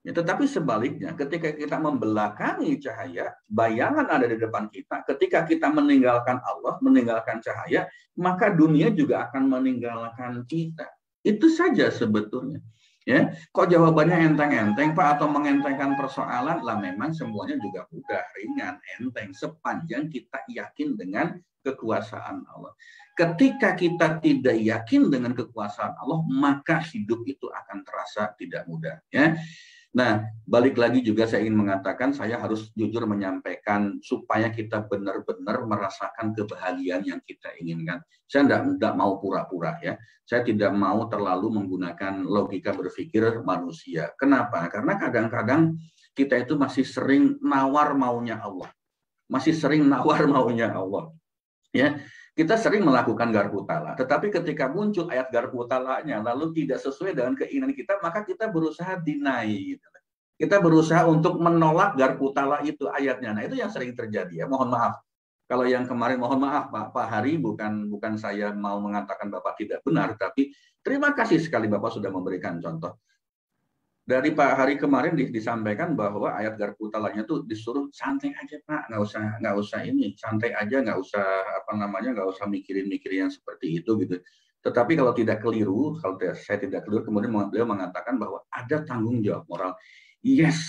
Ya, tetapi sebaliknya, ketika kita membelakangi cahaya, bayangan ada di depan kita. Ketika kita meninggalkan Allah, meninggalkan cahaya, maka dunia juga akan meninggalkan kita. Itu saja sebetulnya. Ya, kok jawabannya enteng-enteng Pak, atau mengentengkan persoalan? Lah memang semuanya juga mudah, ringan, enteng, sepanjang kita yakin dengan kekuasaan Allah. Ketika kita tidak yakin dengan kekuasaan Allah, maka hidup itu akan terasa tidak mudah. Ya. Nah, balik lagi juga saya ingin mengatakan, saya harus jujur menyampaikan supaya kita benar-benar merasakan kebahagiaan yang kita inginkan. Saya tidak mau pura-pura ya. Saya tidak mau terlalu menggunakan logika berpikir manusia. Kenapa? Karena kadang-kadang kita itu masih sering nawar maunya Allah. Masih sering nawar maunya Allah. Ya, kita sering melakukan garpu tala, tetapi ketika muncul ayat garpu talanya lalu tidak sesuai dengan keinginan kita, maka kita berusaha deny gitu. Kita berusaha untuk menolak garpu tala itu ayatnya. Nah, itu yang sering terjadi ya. Mohon maaf. Kalau yang kemarin mohon maaf Pak Hari, bukan saya mau mengatakan Bapak tidak benar, tapi terima kasih sekali Bapak sudah memberikan contoh. Dari Pak Hari kemarin disampaikan bahwa ayat garpu talanya tuh disuruh santai aja Pak, nggak usah ini, santai aja, nggak usah mikirin yang seperti itu gitu. Tetapi kalau tidak keliru, kalau saya tidak keliru, kemudian beliau mengatakan bahwa ada tanggung jawab moral. Yes,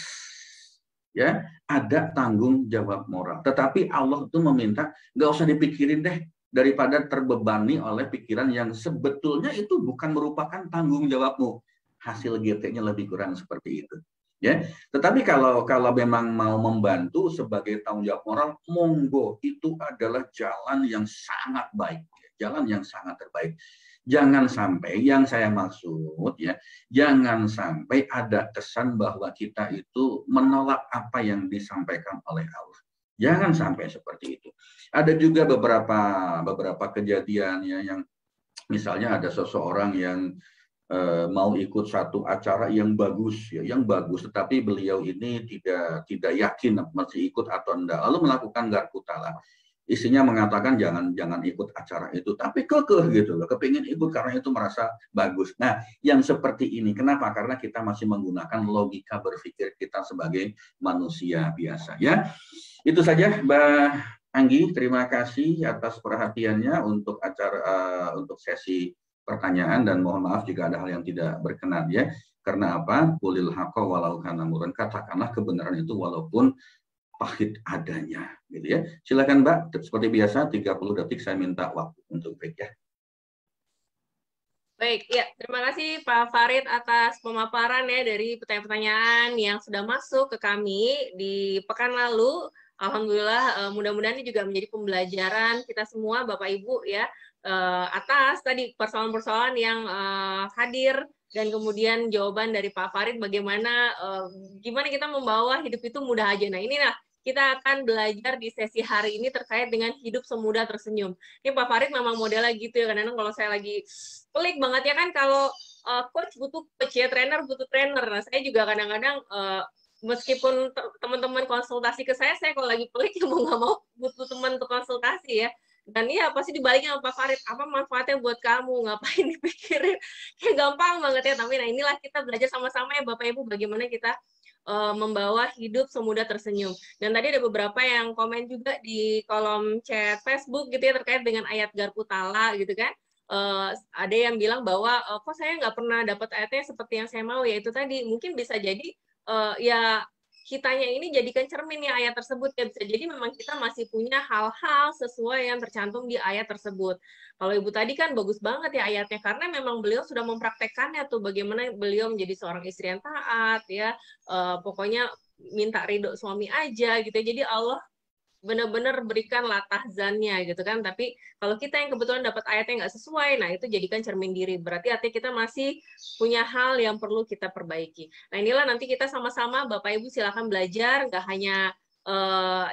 ya ada tanggung jawab moral. Tetapi Allah itu meminta nggak usah dipikirin deh, daripada terbebani oleh pikiran yang sebetulnya itu bukan merupakan tanggung jawabmu. Hasil GT-nya lebih kurang seperti itu. Ya, tetapi kalau memang mau membantu sebagai tanggung jawab moral, monggo, itu adalah jalan yang sangat baik, jalan yang sangat terbaik. Jangan sampai yang saya maksud ya, jangan sampai ada kesan bahwa kita itu menolak apa yang disampaikan oleh Allah. Jangan sampai seperti itu. Ada juga beberapa kejadian ya, yang misalnya ada seseorang yang mau ikut satu acara yang bagus ya, tetapi beliau ini tidak yakin masih ikut atau enggak, lalu melakukan garpu tala. Isinya mengatakan jangan ikut acara itu, tapi kekeh gitu loh, kepingin ikut karena itu merasa bagus. Nah, yang seperti ini kenapa? Karena kita masih menggunakan logika berpikir kita sebagai manusia biasa ya. Itu saja Mbak Anggi, terima kasih atas perhatiannya untuk untuk sesi pertanyaan, dan mohon maaf jika ada hal yang tidak berkenan ya. Karena apa? Qulil haqqa walau kana murran, katakanlah kebenaran itu walaupun pahit adanya gitu ya. Silakan Mbak, seperti biasa 30 detik saya minta waktu untuk break ya. Baik, ya terima kasih Pak Farid atas pemaparan ya dari pertanyaan-pertanyaan yang sudah masuk ke kami di pekan lalu. Alhamdulillah, mudah-mudahan ini juga menjadi pembelajaran kita semua Bapak Ibu ya, atas tadi persoalan-persoalan yang hadir, dan kemudian jawaban dari Pak Farid bagaimana gimana kita membawa hidup itu mudah aja. Nah, inilah kita akan belajar di sesi hari ini terkait dengan hidup semudah tersenyum. Ini Pak Farid memang modelnya gitu ya, kadang-kadang kalau saya lagi pelik banget ya kan, kalau coach butuh coach ya, trainer butuh trainer. Nah, saya juga kadang-kadang meskipun teman-teman konsultasi ke saya kalau lagi pelik ya mau nggak mau butuh teman untuk konsultasi ya. Dan iya pasti dibaliknya sama Pak Farid, apa manfaatnya buat kamu, ngapain dipikirin, kayak gampang banget ya. Tapi nah inilah kita belajar sama-sama ya Bapak Ibu bagaimana kita membawa hidup semudah tersenyum. Dan tadi ada beberapa yang komen juga di kolom chat Facebook gitu ya terkait dengan ayat Garputala gitu kan. Ada yang bilang bahwa kok saya nggak pernah dapat ayatnya seperti yang saya mau, ya itu tadi mungkin bisa jadi ya kitanya ini jadikan cermin ya ayat tersebut ya, bisa jadi memang kita masih punya hal-hal sesuai yang tercantum di ayat tersebut. Kalau Ibu tadi kan bagus banget ya ayatnya karena memang beliau sudah mempraktekkannya tuh bagaimana beliau menjadi seorang istri yang taat ya, pokoknya minta ridho suami aja gitu ya. Jadi Allah benar-benar berikan latahzannya gitu kan. Tapi kalau kita yang kebetulan dapat ayatnya nggak sesuai, nah itu jadikan cermin diri. Berarti artinya kita masih punya hal yang perlu kita perbaiki. Nah inilah nanti kita sama-sama Bapak Ibu silakan belajar, nggak hanya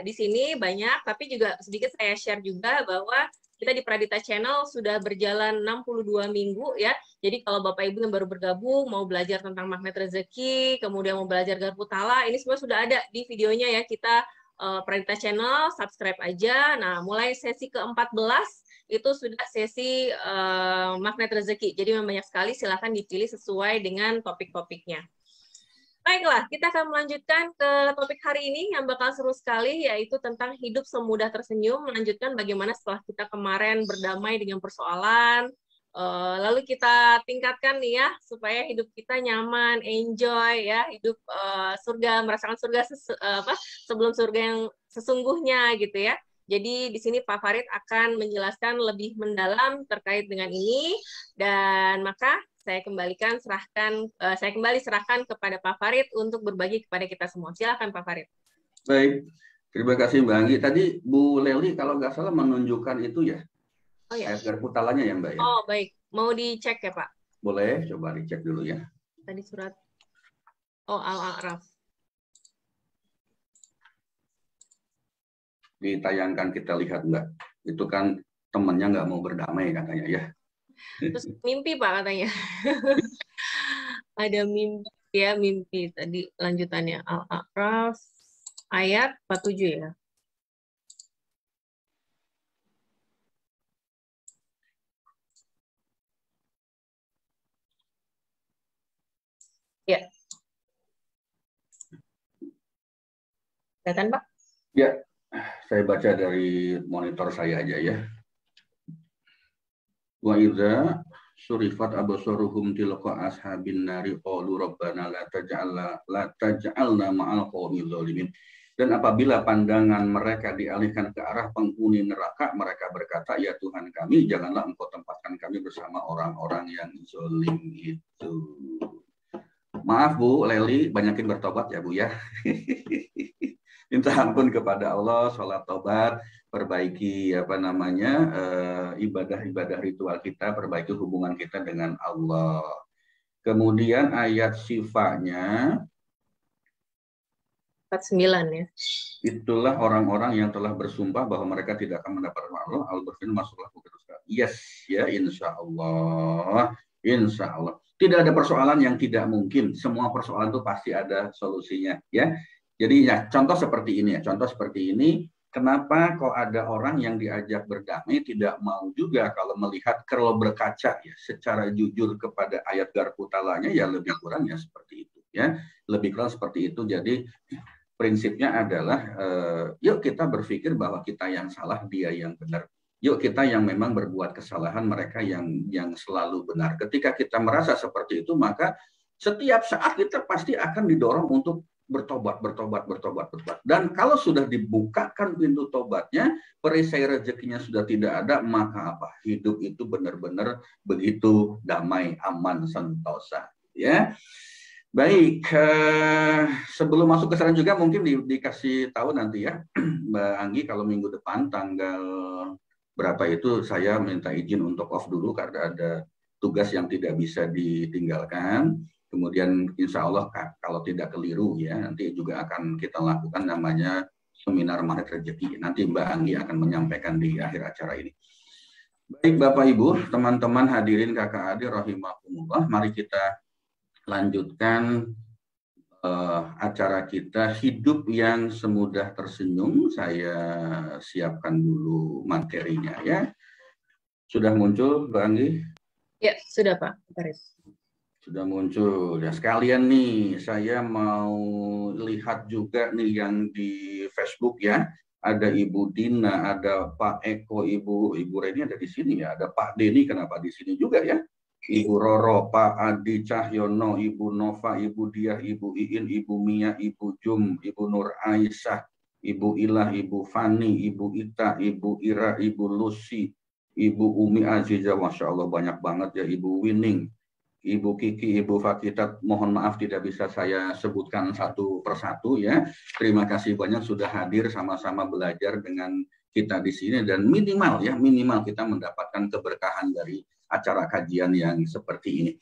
di sini banyak, tapi juga sedikit saya share juga bahwa kita di Pradita Channel sudah berjalan 62 minggu ya. Jadi kalau Bapak Ibu yang baru bergabung mau belajar tentang magnet rezeki, kemudian mau belajar Garputala, ini semua sudah ada di videonya ya. Kita Pradita Channel, subscribe aja. Nah, mulai sesi ke-14 itu sudah sesi magnet rezeki. Jadi memang banyak sekali, silahkan dipilih sesuai dengan topik-topiknya. Baiklah, kita akan melanjutkan ke topik hari ini yang bakal seru sekali, yaitu tentang hidup semudah tersenyum. Melanjutkan bagaimana setelah kita kemarin berdamai dengan persoalan, lalu kita tingkatkan nih ya supaya hidup kita nyaman, enjoy ya, hidup surga, merasakan surga sebelum surga yang sesungguhnya gitu ya. Jadi di sini Pak Farid akan menjelaskan lebih mendalam terkait dengan ini, dan maka saya kembali serahkan kepada Pak Farid untuk berbagi kepada kita semua. Silakan Pak Farid. Baik, terima kasih Mbak Anggi. Tadi Bu Leli kalau nggak salah menunjukkan itu ya. Oh, ya. Ayat Garputalanya ya Mbak ya? Oh baik, mau dicek ya Pak? Boleh, coba dicek dulu ya. Tadi surat, Al-A'raf. Ditayangkan kita lihat Mbak, itu kan temennya nggak mau berdamai katanya ya. Terus mimpi Pak katanya. Ada mimpi ya, mimpi tadi lanjutannya Al-A'raf ayat 47 ya. Ya. Kelihatan, Pak? Ya, saya baca dari monitor saya aja ya. Wa idza surifat absaruhum tilqa ashabin nari qalu rabbana la taj'alna ma'al qaumil zalimin. Dan apabila pandangan mereka dialihkan ke arah penghuni neraka, mereka berkata, ya Tuhan kami, janganlah Engkau tempatkan kami bersama orang-orang yang zalim itu. Maaf Bu Leli, banyakin bertobat ya Bu ya. Minta ampun kepada Allah, sholat tobat, perbaiki ibadah-ibadah ritual kita, perbaiki hubungan kita dengan Allah. Kemudian ayat sifanya 49 ya. Itulah orang-orang yang telah bersumpah bahwa mereka tidak akan mendapat Allah. Al-Berfin masuklah begitu sekali. Yes, ya insya Allah. Insya Allah. Tidak ada persoalan yang tidak mungkin. Semua persoalan itu pasti ada solusinya. Ya. Jadi ya, contoh seperti ini ya. Contoh seperti ini. Kenapa kok ada orang yang diajak berdamai tidak mau juga kalau melihat, kalau berkaca ya secara jujur kepada ayat Garputalanya ya lebih kurang ya seperti itu ya. Lebih kurang seperti itu. Jadi prinsipnya adalah yuk kita berpikir bahwa kita yang salah, dia yang benar. Yuk kita yang memang berbuat kesalahan, mereka yang selalu benar. Ketika kita merasa seperti itu, maka setiap saat kita pasti akan didorong untuk bertobat. Dan kalau sudah dibukakan pintu tobatnya, perisai rezekinya sudah tidak ada, maka apa? Hidup itu benar-benar begitu damai, aman, sentosa. Ya. Baik, sebelum masuk ke sana juga mungkin dikasih tahu nanti ya, Mbak Anggi, kalau minggu depan tanggal berapa itu saya minta izin untuk off dulu karena ada tugas yang tidak bisa ditinggalkan. Kemudian insya Allah kalau tidak keliru ya, nanti juga akan kita lakukan namanya seminar magnet rezeki. Nanti Mbak Anggi akan menyampaikan di akhir acara ini. Baik Bapak Ibu, teman-teman hadirin kakak adik rahimahumullah, mari kita lanjutkan acara kita hidup yang semudah tersenyum. Saya siapkan dulu materinya ya. Sudah muncul, Mbak Anggi? Ya, sudah Pak Faris. Sudah muncul. Ya, sekalian nih, saya mau lihat juga nih yang di Facebook ya. Ada Ibu Dina, ada Pak Eko, Ibu Reni ada di sini ya. Ada Pak Denny, kenapa di sini juga ya? Ibu Roro, Pak Adi Cahyono, Ibu Nova, Ibu Diah, Ibu Iin, Ibu Mia, Ibu Jum, Ibu Nur Aisyah, Ibu Ilah, Ibu Fani, Ibu Ita, Ibu Ira, Ibu Lucy, Ibu Umi Aziza, Masya Allah banyak banget ya. Ibu Winning, Ibu Kiki, Ibu Fakitat, mohon maaf tidak bisa saya sebutkan satu persatu ya. Terima kasih banyak sudah hadir sama-sama belajar dengan kita di sini dan minimal kita mendapatkan keberkahan dari acara kajian yang seperti ini.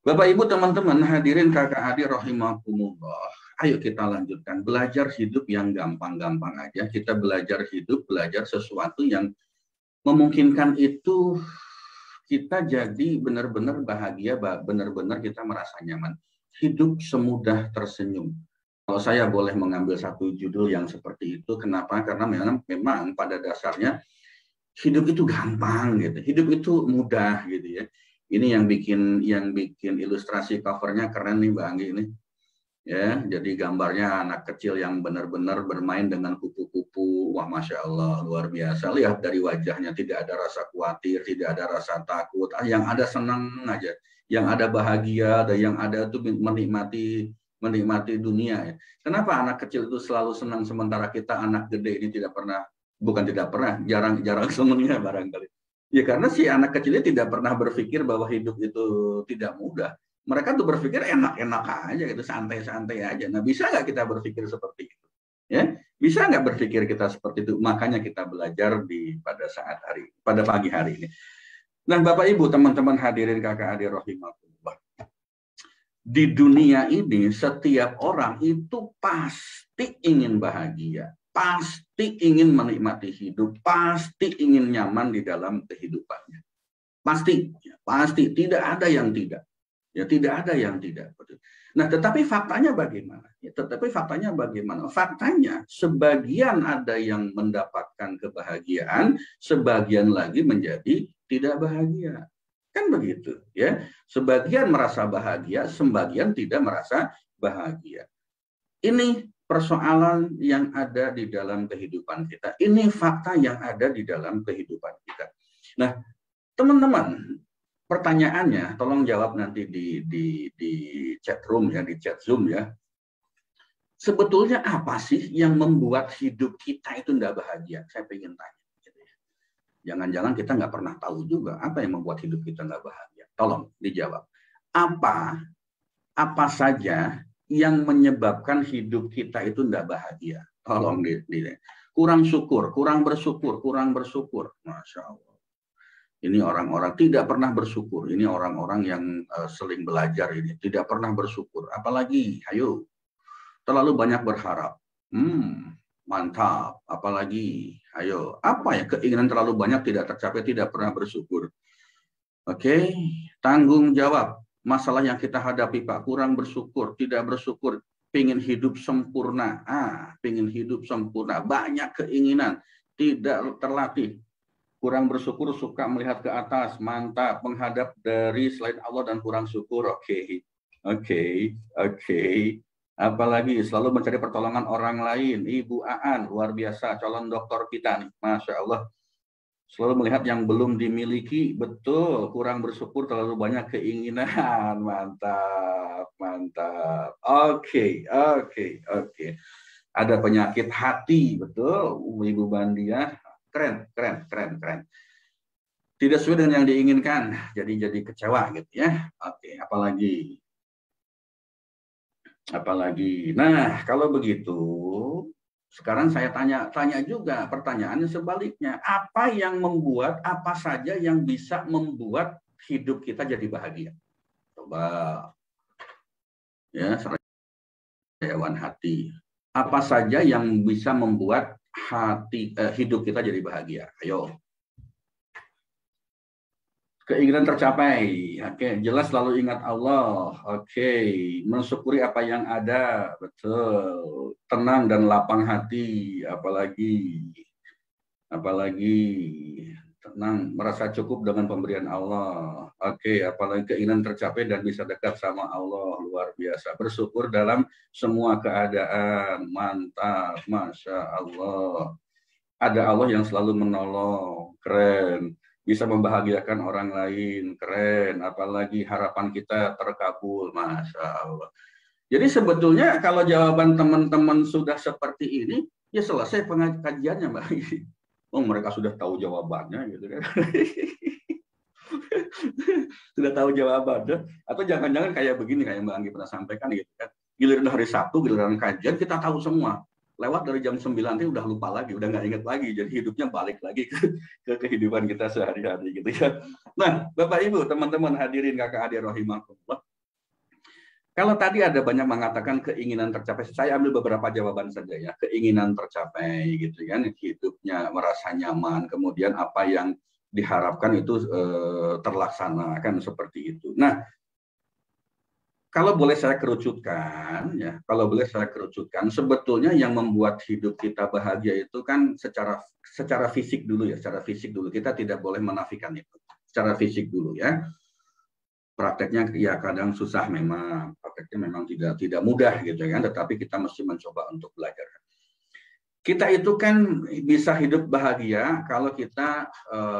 Bapak Ibu teman-teman hadirin kakak adik rahimakumullah. Ayo kita lanjutkan belajar hidup yang gampang-gampang aja. Kita belajar hidup, belajar sesuatu yang memungkinkan itu kita jadi benar-benar bahagia, benar-benar kita merasa nyaman. Hidup semudah tersenyum. Kalau saya boleh mengambil satu judul yang seperti itu, kenapa? Karena memang pada dasarnya hidup itu gampang gitu. Hidup itu mudah gitu ya. Ini yang bikin ilustrasi covernya keren nih Mbak Anggi ini. Ya, jadi gambarnya anak kecil yang benar-benar bermain dengan kupu-kupu. Wah, Masya Allah, luar biasa. Lihat dari wajahnya, tidak ada rasa khawatir, tidak ada rasa takut. Yang ada senang aja, yang ada bahagia, dan yang ada itu menikmati dunia. Ya. Kenapa anak kecil itu selalu senang, sementara kita anak gede ini jarang senangnya barangkali. Ya karena si anak kecilnya tidak pernah berpikir bahwa hidup itu tidak mudah. Mereka tuh berpikir enak-enak aja gitu, santai-santai aja. Nah, bisa nggak kita berpikir seperti itu? Ya, bisa nggak berpikir kita seperti itu? Makanya kita belajar pada pagi hari ini. Nah, Bapak Ibu, teman-teman hadirin kakak adik rahimahullah. Di dunia ini setiap orang itu pasti ingin bahagia, pasti ingin menikmati hidup, pasti ingin nyaman di dalam kehidupannya. Pasti tidak ada yang tidak. Ya tidak ada yang tidak. Nah, tetapi faktanya bagaimana? Faktanya sebagian ada yang mendapatkan kebahagiaan, sebagian lagi menjadi tidak bahagia. Kan begitu, ya. Sebagian merasa bahagia, sebagian tidak merasa bahagia. Ini persoalan yang ada di dalam kehidupan kita. Ini fakta yang ada di dalam kehidupan kita. Nah, teman-teman, pertanyaannya, tolong jawab nanti di chat room ya, di chat Zoom ya. Sebetulnya apa sih yang membuat hidup kita itu tidak bahagia? Saya ingin tanya. Jangan-jangan kita nggak pernah tahu juga apa yang membuat hidup kita nggak bahagia. Tolong dijawab. Apa saja yang menyebabkan hidup kita itu tidak bahagia? Tolong kurang syukur, kurang bersyukur. Masya Allah. Ini orang-orang tidak pernah bersyukur. Ini orang-orang yang sering belajar ini. Tidak pernah bersyukur. Apalagi, ayo. Terlalu banyak berharap. Mantap. Apalagi, ayo. Apa ya? Keinginan terlalu banyak tidak tercapai, tidak pernah bersyukur. Oke. Tanggung jawab. Masalah yang kita hadapi, Pak. Kurang bersyukur, tidak bersyukur. Pengen hidup sempurna. Pengen hidup sempurna. Banyak keinginan. Tidak terlatih. Kurang bersyukur, suka melihat ke atas, mantap, menghadap dari selain Allah dan kurang syukur, oke. Apalagi selalu mencari pertolongan orang lain. Ibu Aan, luar biasa, calon dokter kita nih, Masya Allah. Selalu melihat yang belum dimiliki, betul, kurang bersyukur, terlalu banyak keinginan, mantap. Oke. Ada penyakit hati, betul, Ibu Bandia. Keren. Tidak sesuai dengan yang diinginkan, jadi kecewa gitu ya. Oke, apalagi. Nah, kalau begitu, sekarang saya tanya juga pertanyaannya sebaliknya. Apa saja yang bisa membuat hidup kita jadi bahagia? Coba ya, hewan hati. Apa saja yang bisa membuat hidup kita jadi bahagia? Ayo. Keinginan tercapai. Oke, jelas selalu ingat Allah. Oke, mensyukuri apa yang ada. Betul. Tenang dan lapang hati, apalagi tenang, merasa cukup dengan pemberian Allah. Oke, apalagi keinginan tercapai dan bisa dekat sama Allah, luar biasa. Bersyukur dalam semua keadaan. Mantap, Masya Allah. Ada Allah yang selalu menolong, keren. Bisa membahagiakan orang lain, keren. Apalagi harapan kita terkabul, Masya Allah. Jadi sebetulnya kalau jawaban teman-teman sudah seperti ini, ya selesai pengajiannya, Mbak. Oh, mereka sudah tahu jawabannya, gitu kan. Sudah tahu jawabannya. Atau jangan-jangan kayak begini, kayak Mbak Anggi pernah sampaikan, gitu kan. Giliran hari Sabtu, giliran kajian, kita tahu semua. Lewat dari jam 9 itu udah lupa lagi, udah nggak ingat lagi, jadi hidupnya balik lagi ke kehidupan kita sehari-hari gitu ya. Nah, Bapak Ibu, teman-teman hadirin kakak adik rahimahullah. Kalau tadi ada banyak mengatakan keinginan tercapai, saya ambil beberapa jawaban saja ya. Keinginan tercapai gitu kan, hidupnya merasa nyaman, kemudian apa yang diharapkan itu terlaksana kan seperti itu. Nah, kalau boleh saya kerucutkan, ya, sebetulnya yang membuat hidup kita bahagia itu kan secara fisik dulu ya, secara fisik dulu. Kita tidak boleh menafikan itu. Secara fisik dulu ya. Prakteknya ya kadang susah memang, prakteknya memang tidak mudah gitu kan, tetapi kita mesti mencoba untuk belajar. Kita itu kan bisa hidup bahagia kalau kita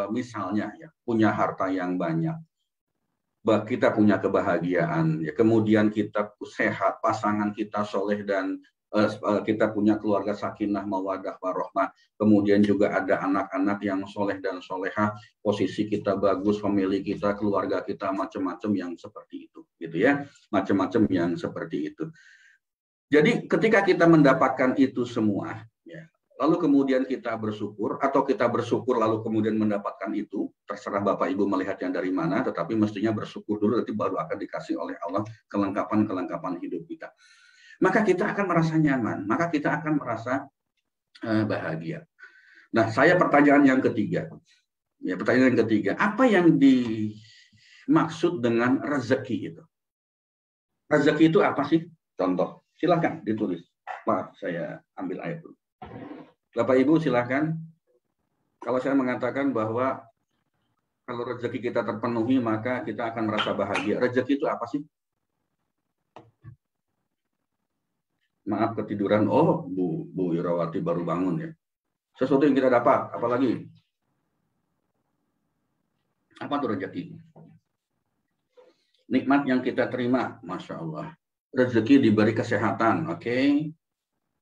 misalnya ya punya harta yang banyak. Kita punya kebahagiaan, ya. Kemudian kita sehat, pasangan kita soleh dan kita punya keluarga sakinah mawadah warohmah, kemudian juga ada anak-anak yang soleh dan solehah, posisi kita bagus, famili kita, keluarga kita macam-macam yang seperti itu, gitu ya, macam-macam yang seperti itu. Jadi ketika kita mendapatkan itu semua, ya, lalu kemudian kita bersyukur, atau kita bersyukur lalu kemudian mendapatkan itu, terserah Bapak Ibu melihatnya dari mana, tetapi mestinya bersyukur dulu, nanti baru akan dikasih oleh Allah kelengkapan hidup kita. Maka kita akan merasa nyaman, maka kita akan merasa bahagia. Nah, pertanyaan yang ketiga. Ya, pertanyaan yang ketiga, apa yang dimaksud dengan rezeki itu? Rezeki itu apa sih? Contoh, silakan ditulis. Maaf, saya ambil air dulu. Bapak Ibu silakan. Kalau saya mengatakan bahwa kalau rezeki kita terpenuhi maka kita akan merasa bahagia. Rezeki itu apa sih? Maaf ketiduran. Oh, Bu Irawati baru bangun ya. Sesuatu yang kita dapat, apalagi? Apa itu rezeki? Nikmat yang kita terima, Masya Allah. Rezeki diberi kesehatan, oke?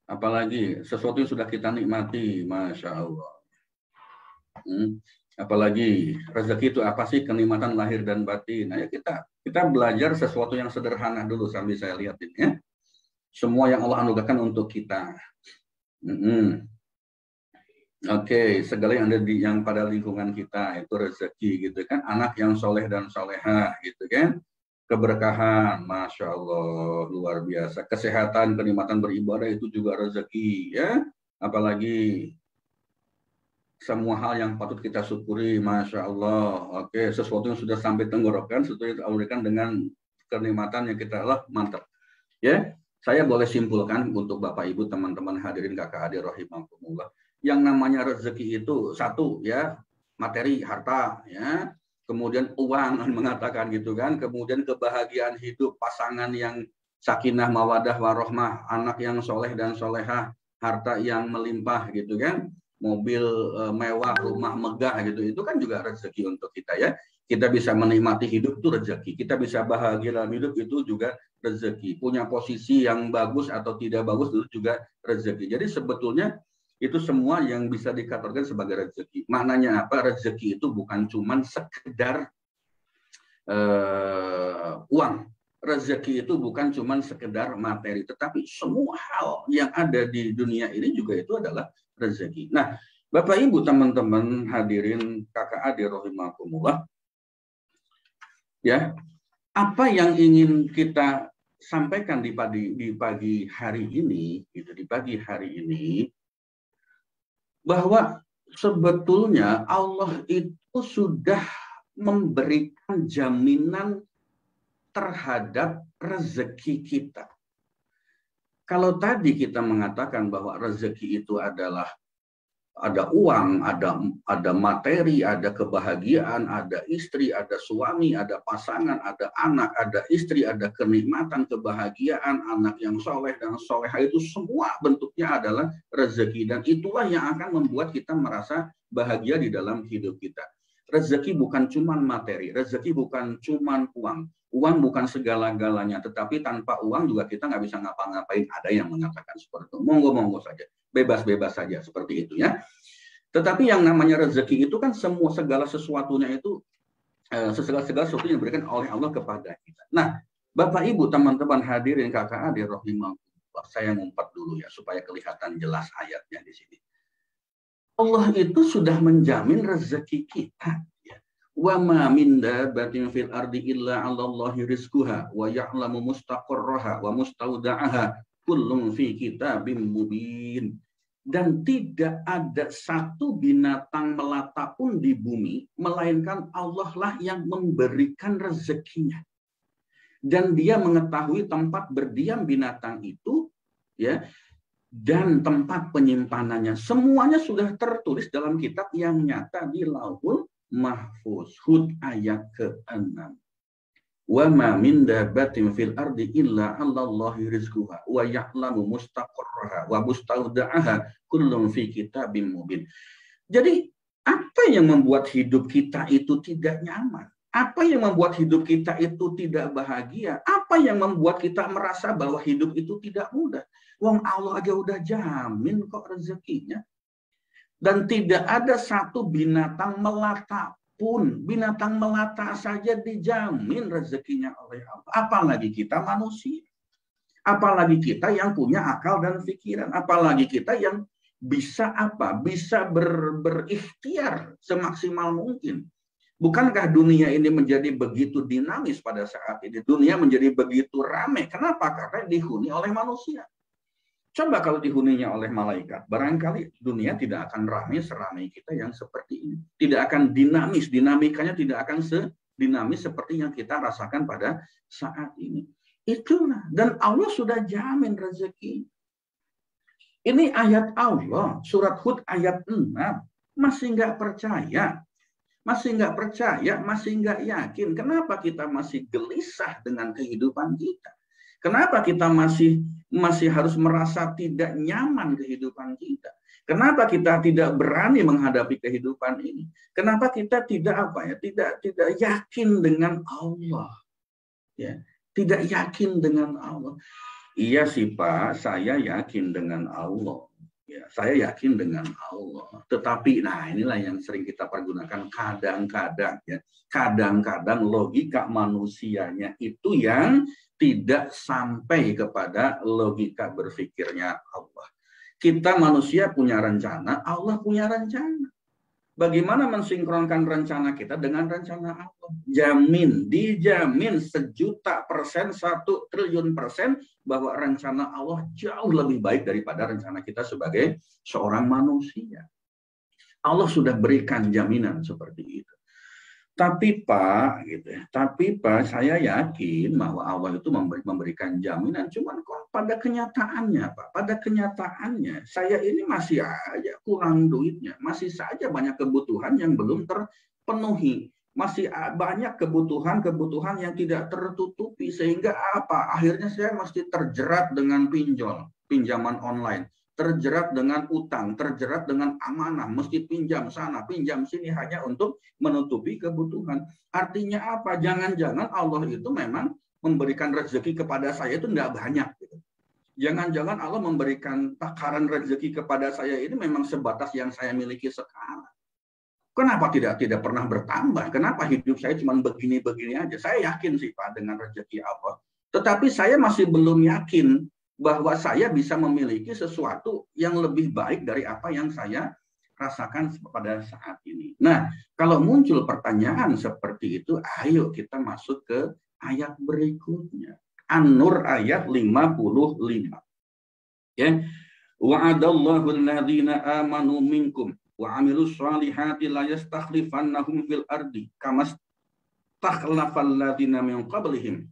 Apalagi sesuatu yang sudah kita nikmati, Masya Allah. Apalagi rezeki itu apa sih? Kenikmatan lahir dan batin. Nah, ya kita belajar sesuatu yang sederhana dulu sambil saya lihatin ya. Semua yang Allah anugerahkan untuk kita. Oke, segala yang ada yang pada lingkungan kita itu rezeki gitu kan. Anak yang soleh dan solehah gitu kan. Keberkahan, Masya Allah, luar biasa. Kesehatan, kenikmatan beribadah itu juga rezeki ya. Apalagi semua hal yang patut kita syukuri, Masya Allah. Oke, sesuatu yang sudah sampai tenggorokan, sesuatu yang kita dengan kenikmatan yang kita mantap. Ya, saya boleh simpulkan untuk Bapak Ibu, teman-teman hadirin kakak adik rahimahumullah, yang namanya rezeki itu satu ya, materi, harta ya, kemudian uang mengatakan gitu kan, kemudian kebahagiaan hidup, pasangan yang sakinah mawadah warohmah, anak yang soleh dan solehah, harta yang melimpah gitu kan, mobil mewah, rumah megah gitu, itu kan juga rezeki untuk kita ya. Kita bisa menikmati hidup itu rezeki, kita bisa bahagia dalam hidup itu juga rezeki. Punya posisi yang bagus atau tidak bagus itu juga rezeki. Jadi sebetulnya itu semua yang bisa dikategorikan sebagai rezeki. Maknanya apa? Rezeki itu bukan cuma sekedar uang. Rezeki itu bukan cuma sekedar materi, tetapi semua hal yang ada di dunia ini juga itu adalah rezeki. Nah, Bapak Ibu, teman-teman hadirin kakak adik rahimakumullah, ya, apa yang ingin kita sampaikan di pagi hari ini, gitu, di pagi hari ini, bahwa sebetulnya Allah itu sudah memberikan jaminan terhadap rezeki kita. Kalau tadi kita mengatakan bahwa rezeki itu adalah ada uang, ada materi, ada kebahagiaan, ada istri, ada suami, ada pasangan, ada anak, ada istri, ada kenikmatan, kebahagiaan, anak yang soleh dan soleha, itu semua bentuknya adalah rezeki. Dan itulah yang akan membuat kita merasa bahagia di dalam hidup kita. Rezeki bukan cuma materi, rezeki bukan cuma uang. Uang bukan segala-galanya, tetapi tanpa uang juga kita nggak bisa ngapa-ngapain. Ada yang mengatakan seperti itu. Monggo-monggo saja. Bebas-bebas saja seperti itu ya. Tetapi yang namanya rezeki itu kan semua segala sesuatunya itu segala sesuatu yang diberikan oleh Allah kepada kita. Nah, Bapak Ibu, teman-teman hadirin kakak adik rahimahullah, saya ngumpat dulu ya supaya kelihatan jelas ayatnya di sini. Allah itu sudah menjamin rezeki kita. Ya. Wa ma min dabbatin fil ardi illa 'alallahi rizquha wa ya'lamu mustaqarraha wa mustawda'aha kullun fi kitabim mubin. Dan tidak ada satu binatang melata pun di bumi, melainkan Allah lah yang memberikan rezekinya. Dan dia mengetahui tempat berdiam binatang itu, ya, dan tempat penyimpanannya. Semuanya sudah tertulis dalam kitab yang nyata di Lauhul Mahfuz. Hud ayat ke-6. Wa ma min dabbatin fil ardi illa 'alallahi rizquha wa ya'lamu mustaqarraha wa mustawda'aha kullun fi kitabim mubin. Jadi apa yang membuat hidup kita itu tidak nyaman? Apa yang membuat hidup kita itu tidak bahagia? Apa yang membuat kita merasa bahwa hidup itu tidak mudah? Wong Allah aja udah jamin kok rezekinya. Dan tidak ada satu binatang melata pun, binatang melata saja dijamin rezekinya oleh Allah. Apalagi kita manusia. Apalagi kita yang punya akal dan pikiran. Apalagi kita yang bisa apa? Bisa berikhtiar semaksimal mungkin. Bukankah dunia ini menjadi begitu dinamis pada saat ini? Dunia menjadi begitu ramai. Kenapa? Karena dihuni oleh manusia. Coba kalau dihuninya oleh malaikat, barangkali dunia tidak akan ramai seramai kita yang seperti ini. Tidak akan dinamis, dinamikanya tidak akan sedinamis seperti yang kita rasakan pada saat ini. Itulah, dan Allah sudah jamin rezeki. Ini ayat Allah, surat Hud ayat 6. Masih nggak percaya, masih nggak percaya, masih nggak yakin. Kenapa kita masih gelisah dengan kehidupan kita? Kenapa kita masih harus merasa tidak nyaman kehidupan kita? Kenapa kita tidak berani menghadapi kehidupan ini? Kenapa kita tidak tidak yakin dengan Allah? Ya, tidak yakin dengan Allah. Iya sih Pak, saya yakin dengan Allah. Ya, saya yakin dengan Allah. Tetapi, nah inilah yang sering kita pergunakan kadang-kadang ya. Kadang-kadang logika manusianya itu yang tidak sampai kepada logika berpikirnya Allah. Kita manusia punya rencana, Allah punya rencana. Bagaimana mensinkronkan rencana kita dengan rencana Allah? Jamin, dijamin 1.000.000%, 1 triliun persen bahwa rencana Allah jauh lebih baik daripada rencana kita sebagai seorang manusia. Allah sudah berikan jaminan seperti itu. Tapi Pak, gitu ya. Tapi Pak, saya yakin bahwa Allah itu memberikan jaminan. Cuman kok pada kenyataannya, Pak, pada kenyataannya saya ini masih aja kurang duitnya, masih saja banyak kebutuhan yang belum terpenuhi, masih banyak kebutuhan yang tidak tertutupi sehingga apa? Akhirnya saya mesti terjerat dengan pinjaman online. Terjerat dengan utang, terjerat dengan amanah, mesti pinjam sana, pinjam sini hanya untuk menutupi kebutuhan. Artinya apa? Jangan-jangan Allah itu memang memberikan rezeki kepada saya itu nggak banyak. Gitu. Jangan-jangan Allah memberikan takaran rezeki kepada saya ini memang sebatas yang saya miliki sekarang. Kenapa tidak pernah bertambah? Kenapa hidup saya cuma begini-begini aja? Saya yakin sih Pak dengan rezeki Allah. Tetapi saya masih belum yakin bahwa saya bisa memiliki sesuatu yang lebih baik dari apa yang saya rasakan pada saat ini. Nah, kalau muncul pertanyaan seperti itu, ayo kita masuk ke ayat berikutnya. An-Nur ayat 55. Ya. Wa'adallahu alladhina amanu minkum wa 'amilus shalihati la yastakhlifannahum fil ardi takhlafal ladzina min qablihim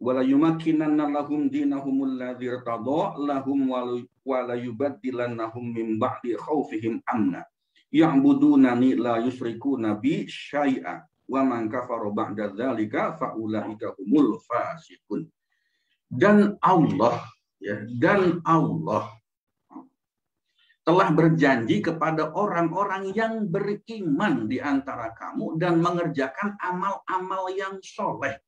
wa la yumakkinanna lahum dinahumul ladzi irtadha lahum wa la yubaddilannahum min ba'di khaufihim amna ya'budunani la yusyrikuna bi syai'a wa man kafara ba'da dzalika fa ulaika humul fasiqun. Dan Allah telah berjanji kepada orang-orang yang beriman di antara kamu dan mengerjakan amal-amal yang soleh,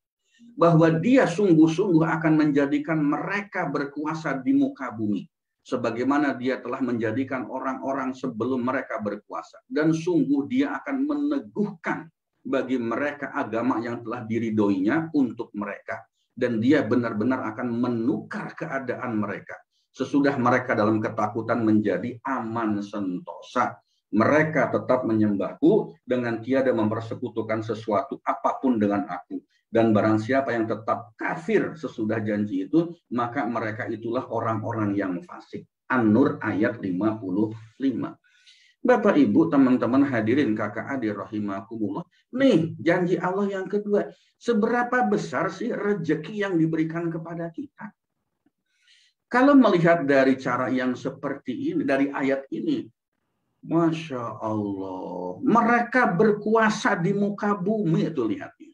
bahwa Dia sungguh-sungguh akan menjadikan mereka berkuasa di muka bumi, sebagaimana Dia telah menjadikan orang-orang sebelum mereka berkuasa. Dan sungguh Dia akan meneguhkan bagi mereka agama yang telah diridhoinya untuk mereka. Dan Dia benar-benar akan menukar keadaan mereka. Sesudah mereka dalam ketakutan menjadi aman sentosa. Mereka tetap menyembahku dengan tiada mempersekutukan sesuatu apapun dengan aku. Dan barang siapa yang tetap kafir sesudah janji itu, maka mereka itulah orang-orang yang fasik. An-Nur ayat 55. Bapak, Ibu, teman-teman hadirin kakak adik rahimakumullah. Nih, janji Allah yang kedua. Seberapa besar sih rezeki yang diberikan kepada kita? Kalau melihat dari cara yang seperti ini, dari ayat ini, Masya Allah, mereka berkuasa di muka bumi, itu lihatnya.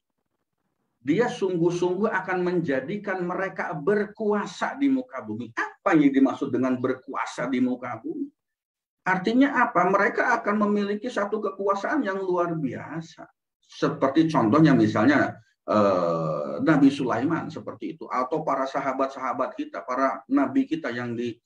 Dia sungguh-sungguh akan menjadikan mereka berkuasa di muka bumi. Apa yang dimaksud dengan berkuasa di muka bumi? Artinya apa? Mereka akan memiliki satu kekuasaan yang luar biasa. Seperti contohnya misalnya, Nabi Sulaiman seperti itu, atau para sahabat-sahabat kita, para nabi kita yang di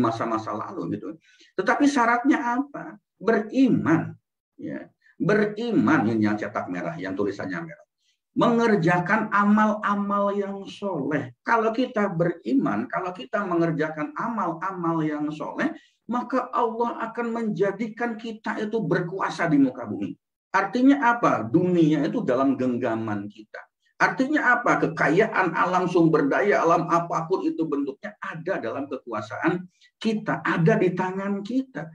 masa-masa lalu gitu. Tetapi syaratnya apa? Beriman, ya. Beriman, ini yang cetak merah, yang tulisannya merah. Mengerjakan amal-amal yang soleh. Kalau kita beriman, kalau kita mengerjakan amal-amal yang soleh, maka Allah akan menjadikan kita itu berkuasa di muka bumi. Artinya apa? Dunia itu dalam genggaman kita. Artinya apa? Kekayaan alam, sumber daya alam, apapun itu bentuknya, ada dalam kekuasaan kita, ada di tangan kita.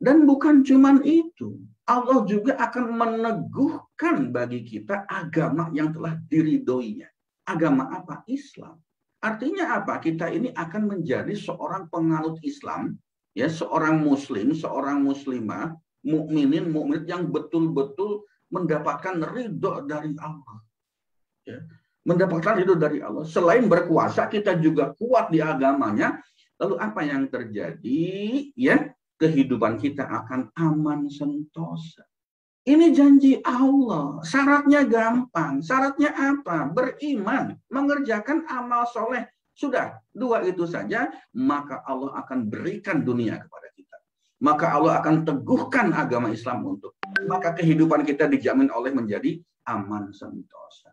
Dan bukan cuma itu, Allah juga akan meneguhkan bagi kita agama yang telah diridhoinya. Agama apa? Islam. Artinya apa? Kita ini akan menjadi seorang penganut Islam, ya, seorang muslim, seorang muslimah, mukminin yang betul-betul mendapatkan ridho dari Allah. Ya, mendapatkan ridho dari Allah. Selain berkuasa, kita juga kuat di agamanya. Lalu apa yang terjadi? Ya, kehidupan kita akan aman sentosa. Ini janji Allah. Syaratnya gampang. Syaratnya apa? Beriman, mengerjakan amal soleh. Sudah, dua itu saja, maka Allah akan berikan dunia kepada kita. Maka Allah akan teguhkan agama Islam untuk. Maka kehidupan kita dijamin oleh menjadi aman sentosa.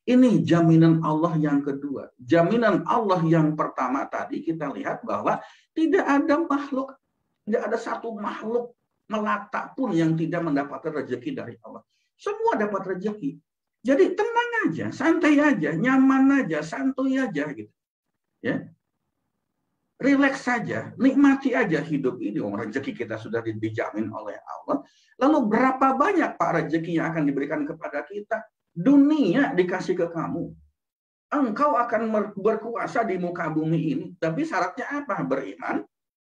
Ini jaminan Allah yang kedua. Jaminan Allah yang pertama tadi kita lihat bahwa tidak ada makhluk, tidak ada satu makhluk melata pun yang tidak mendapatkan rezeki dari Allah. Semua dapat rezeki. Jadi tenang aja, santai aja, nyaman aja, santuy aja gitu. Ya. Relax saja, nikmati aja hidup ini. Rezeki kita sudah dijamin oleh Allah. Lalu berapa banyak Pak rezeki yang akan diberikan kepada kita? Dunia dikasih ke kamu. Engkau akan berkuasa di muka bumi ini. Tapi syaratnya apa? Beriman,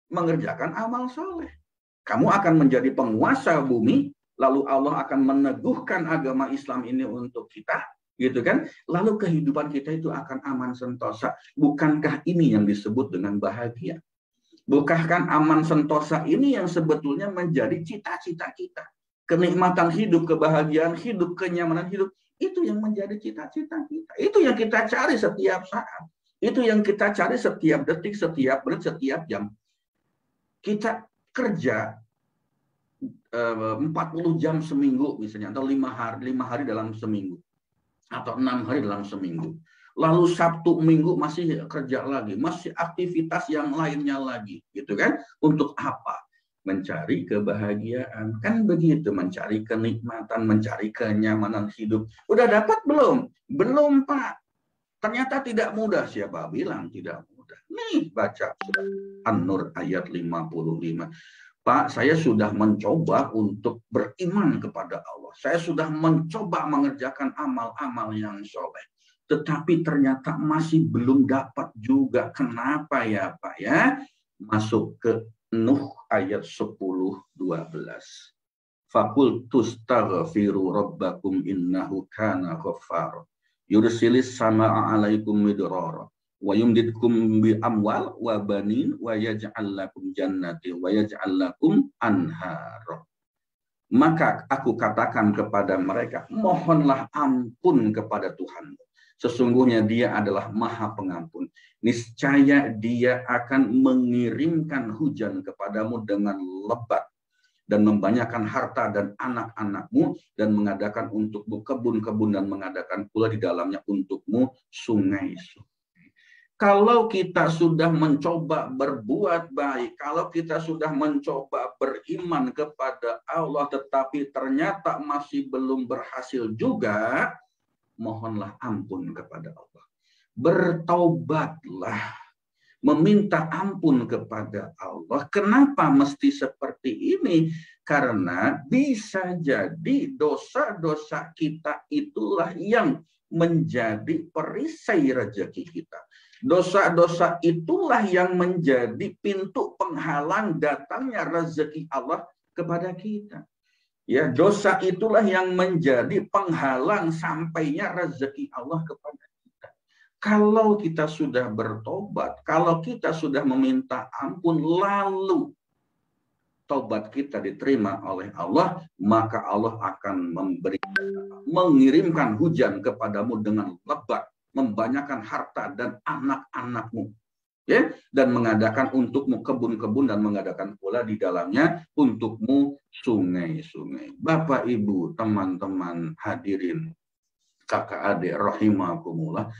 mengerjakan amal soleh. Kamu akan menjadi penguasa bumi. Lalu Allah akan meneguhkan agama Islam ini untuk kita. Gitu kan? Lalu kehidupan kita itu akan aman sentosa. Bukankah ini yang disebut dengan bahagia? Bukankah aman sentosa ini yang sebetulnya menjadi cita-cita kita? Kenikmatan hidup, kebahagiaan hidup, kenyamanan hidup, itu yang menjadi cita-cita kita. Itu yang kita cari setiap saat. Itu yang kita cari setiap detik, setiap menit, setiap jam. Kita kerja 40 jam seminggu misalnya, atau 5 hari dalam seminggu. Atau 6 hari dalam seminggu. Lalu Sabtu Minggu masih kerja lagi, masih aktivitas yang lainnya lagi, gitu kan? Untuk apa? Mencari kebahagiaan, kan begitu, mencari kenikmatan, mencari kenyamanan hidup. Udah dapat belum? Belum, Pak. Ternyata tidak mudah. Siapa bilang tidak mudah? Nih, baca An-Nur ayat 55. Pak, saya sudah mencoba untuk beriman kepada Allah. Saya sudah mencoba mengerjakan amal-amal yang soleh. Tetapi ternyata masih belum dapat juga. Kenapa ya Pak ya? Masuk ke Nuh ayat 10-12. Fakultus taghfiru rabbakum innahu kana ghaffar. Yursilis sama'a alaikum midrara. Wa yumdidkum bi amwal wa banin wa yaj'al lakum jannati wa yaj'al lakum anhar. Maka aku katakan kepada mereka, mohonlah ampun kepada Tuhanmu. Sesungguhnya Dia adalah Maha Pengampun. Niscaya Dia akan mengirimkan hujan kepadamu dengan lebat dan membanyakkan harta dan anak-anakmu dan mengadakan untukmu kebun-kebun dan mengadakan pula di dalamnya untukmu sungai-sungai. Kalau kita sudah mencoba berbuat baik, kalau kita sudah mencoba beriman kepada Allah, tetapi ternyata masih belum berhasil juga, mohonlah ampun kepada Allah. Bertaubatlah, meminta ampun kepada Allah. Kenapa mesti seperti ini? Karena bisa jadi dosa-dosa kita itulah yang menjadi perisai rezeki kita. Dosa-dosa itulah yang menjadi pintu penghalang datangnya rezeki Allah kepada kita. Ya, dosa itulah yang menjadi penghalang sampainya rezeki Allah kepada kita. Kalau kita sudah bertobat, kalau kita sudah meminta ampun, lalu taubat kita diterima oleh Allah, maka Allah akan mengirimkan hujan kepadamu dengan lebat, membanyakkan harta dan anak-anakmu, ya, dan mengadakan untukmu kebun-kebun dan mengadakan pula di dalamnya untukmu sungai-sungai. Bapak, Ibu, teman-teman hadirin, kakak adik rahimakumullah,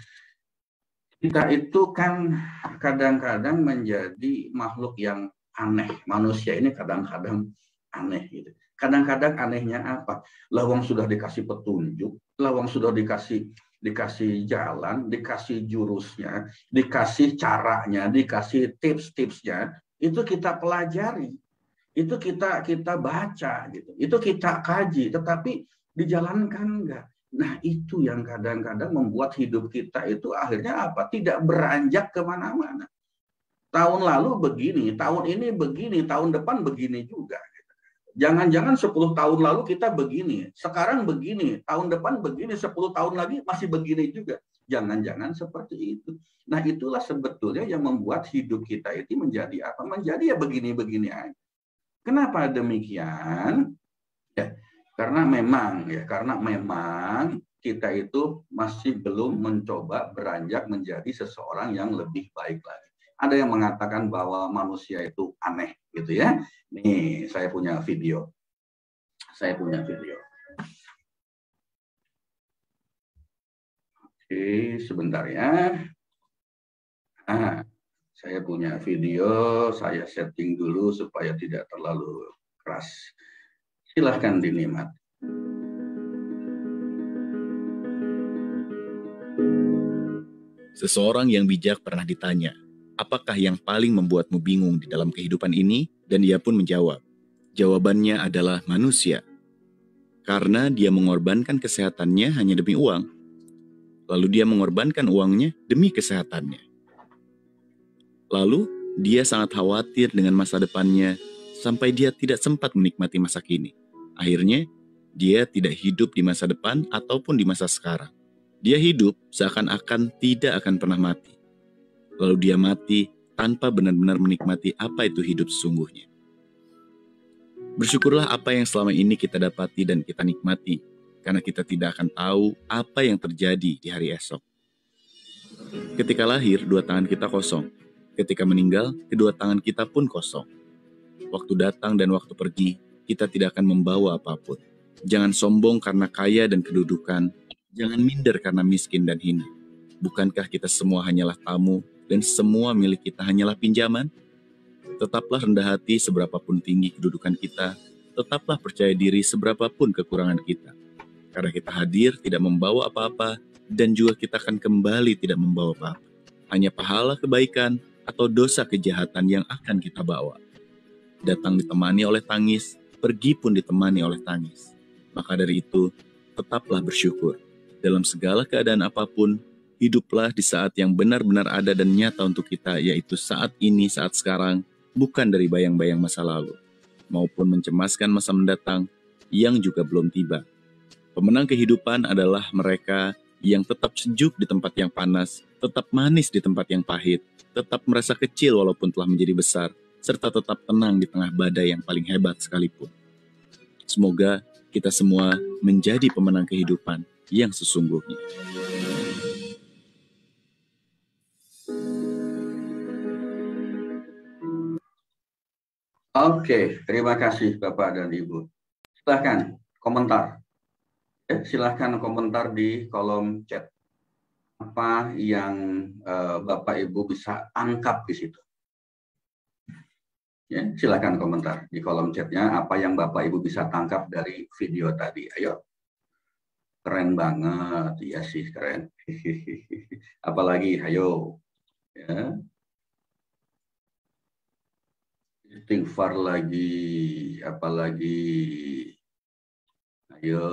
kita itu kan kadang-kadang menjadi makhluk yang aneh. Manusia ini kadang-kadang aneh gitu. Kadang-kadang anehnya apa? Lawang sudah dikasih petunjuk, lawang sudah dikasih jalan, dikasih jurusnya, dikasih caranya, dikasih tips-tipsnya, itu kita pelajari, itu kita baca, gitu, itu kita kaji, tetapi dijalankan enggak. Nah, itu yang kadang-kadang membuat hidup kita itu akhirnya apa? Tidak beranjak kemana-mana. Tahun lalu begini, tahun ini begini, tahun depan begini juga. Jangan-jangan 10 tahun lalu kita begini, sekarang begini, tahun depan begini, 10 tahun lagi masih begini juga. Jangan-jangan seperti itu. Nah, itulah sebetulnya yang membuat hidup kita itu menjadi apa? Menjadi ya begini-begini aja. Kenapa demikian? Ya, karena memang kita itu masih belum mencoba beranjak menjadi seseorang yang lebih baik lagi. Ada yang mengatakan bahwa manusia itu aneh, gitu ya. Nih, saya punya video. Oke, sebentar ya. Saya punya video, saya setting dulu supaya tidak terlalu keras. Silahkan dinikmati. Seseorang yang bijak pernah ditanya, apakah yang paling membuatmu bingung di dalam kehidupan ini? Dan ia pun menjawab, jawabannya adalah manusia. Karena dia mengorbankan kesehatannya hanya demi uang. Lalu dia mengorbankan uangnya demi kesehatannya. Lalu dia sangat khawatir dengan masa depannya sampai dia tidak sempat menikmati masa kini. Akhirnya, dia tidak hidup di masa depan ataupun di masa sekarang. Dia hidup seakan-akan tidak akan pernah mati. Lalu dia mati tanpa benar-benar menikmati apa itu hidup sesungguhnya. Bersyukurlah apa yang selama ini kita dapati dan kita nikmati, karena kita tidak akan tahu apa yang terjadi di hari esok. Ketika lahir, dua tangan kita kosong. Ketika meninggal, kedua tangan kita pun kosong. Waktu datang dan waktu pergi, kita tidak akan membawa apapun. Jangan sombong karena kaya dan kedudukan. Jangan minder karena miskin dan hina. Bukankah kita semua hanyalah tamu dan semua milik kita hanyalah pinjaman? Tetaplah rendah hati seberapapun tinggi kedudukan kita. Tetaplah percaya diri seberapapun kekurangan kita. Karena kita hadir tidak membawa apa-apa dan juga kita akan kembali tidak membawa apa-apa. Hanya pahala kebaikan atau dosa kejahatan yang akan kita bawa. Datang ditemani oleh tangis, pergi pun ditemani oleh tangis. Maka dari itu, tetaplah bersyukur. Dalam segala keadaan apapun, hiduplah di saat yang benar-benar ada dan nyata untuk kita, yaitu saat ini, saat sekarang, bukan dari bayang-bayang masa lalu, maupun mencemaskan masa mendatang yang juga belum tiba. Pemenang kehidupan adalah mereka yang tetap sejuk di tempat yang panas, tetap manis di tempat yang pahit, tetap merasa kecil walaupun telah menjadi besar, serta tetap tenang di tengah badai yang paling hebat sekalipun. Semoga kita semua menjadi pemenang kehidupan yang sesungguhnya. Oke, terima kasih Bapak dan Ibu. Silahkan komentar. Silahkan komentar di kolom chat. Apa yang Bapak Ibu bisa tangkap di situ? Ya, silakan komentar di kolom chatnya apa yang Bapak Ibu bisa tangkap dari video tadi. Ayo, keren banget, ya sih keren. Apalagi, ayo, ya. Istighfar lagi, apalagi, ayo.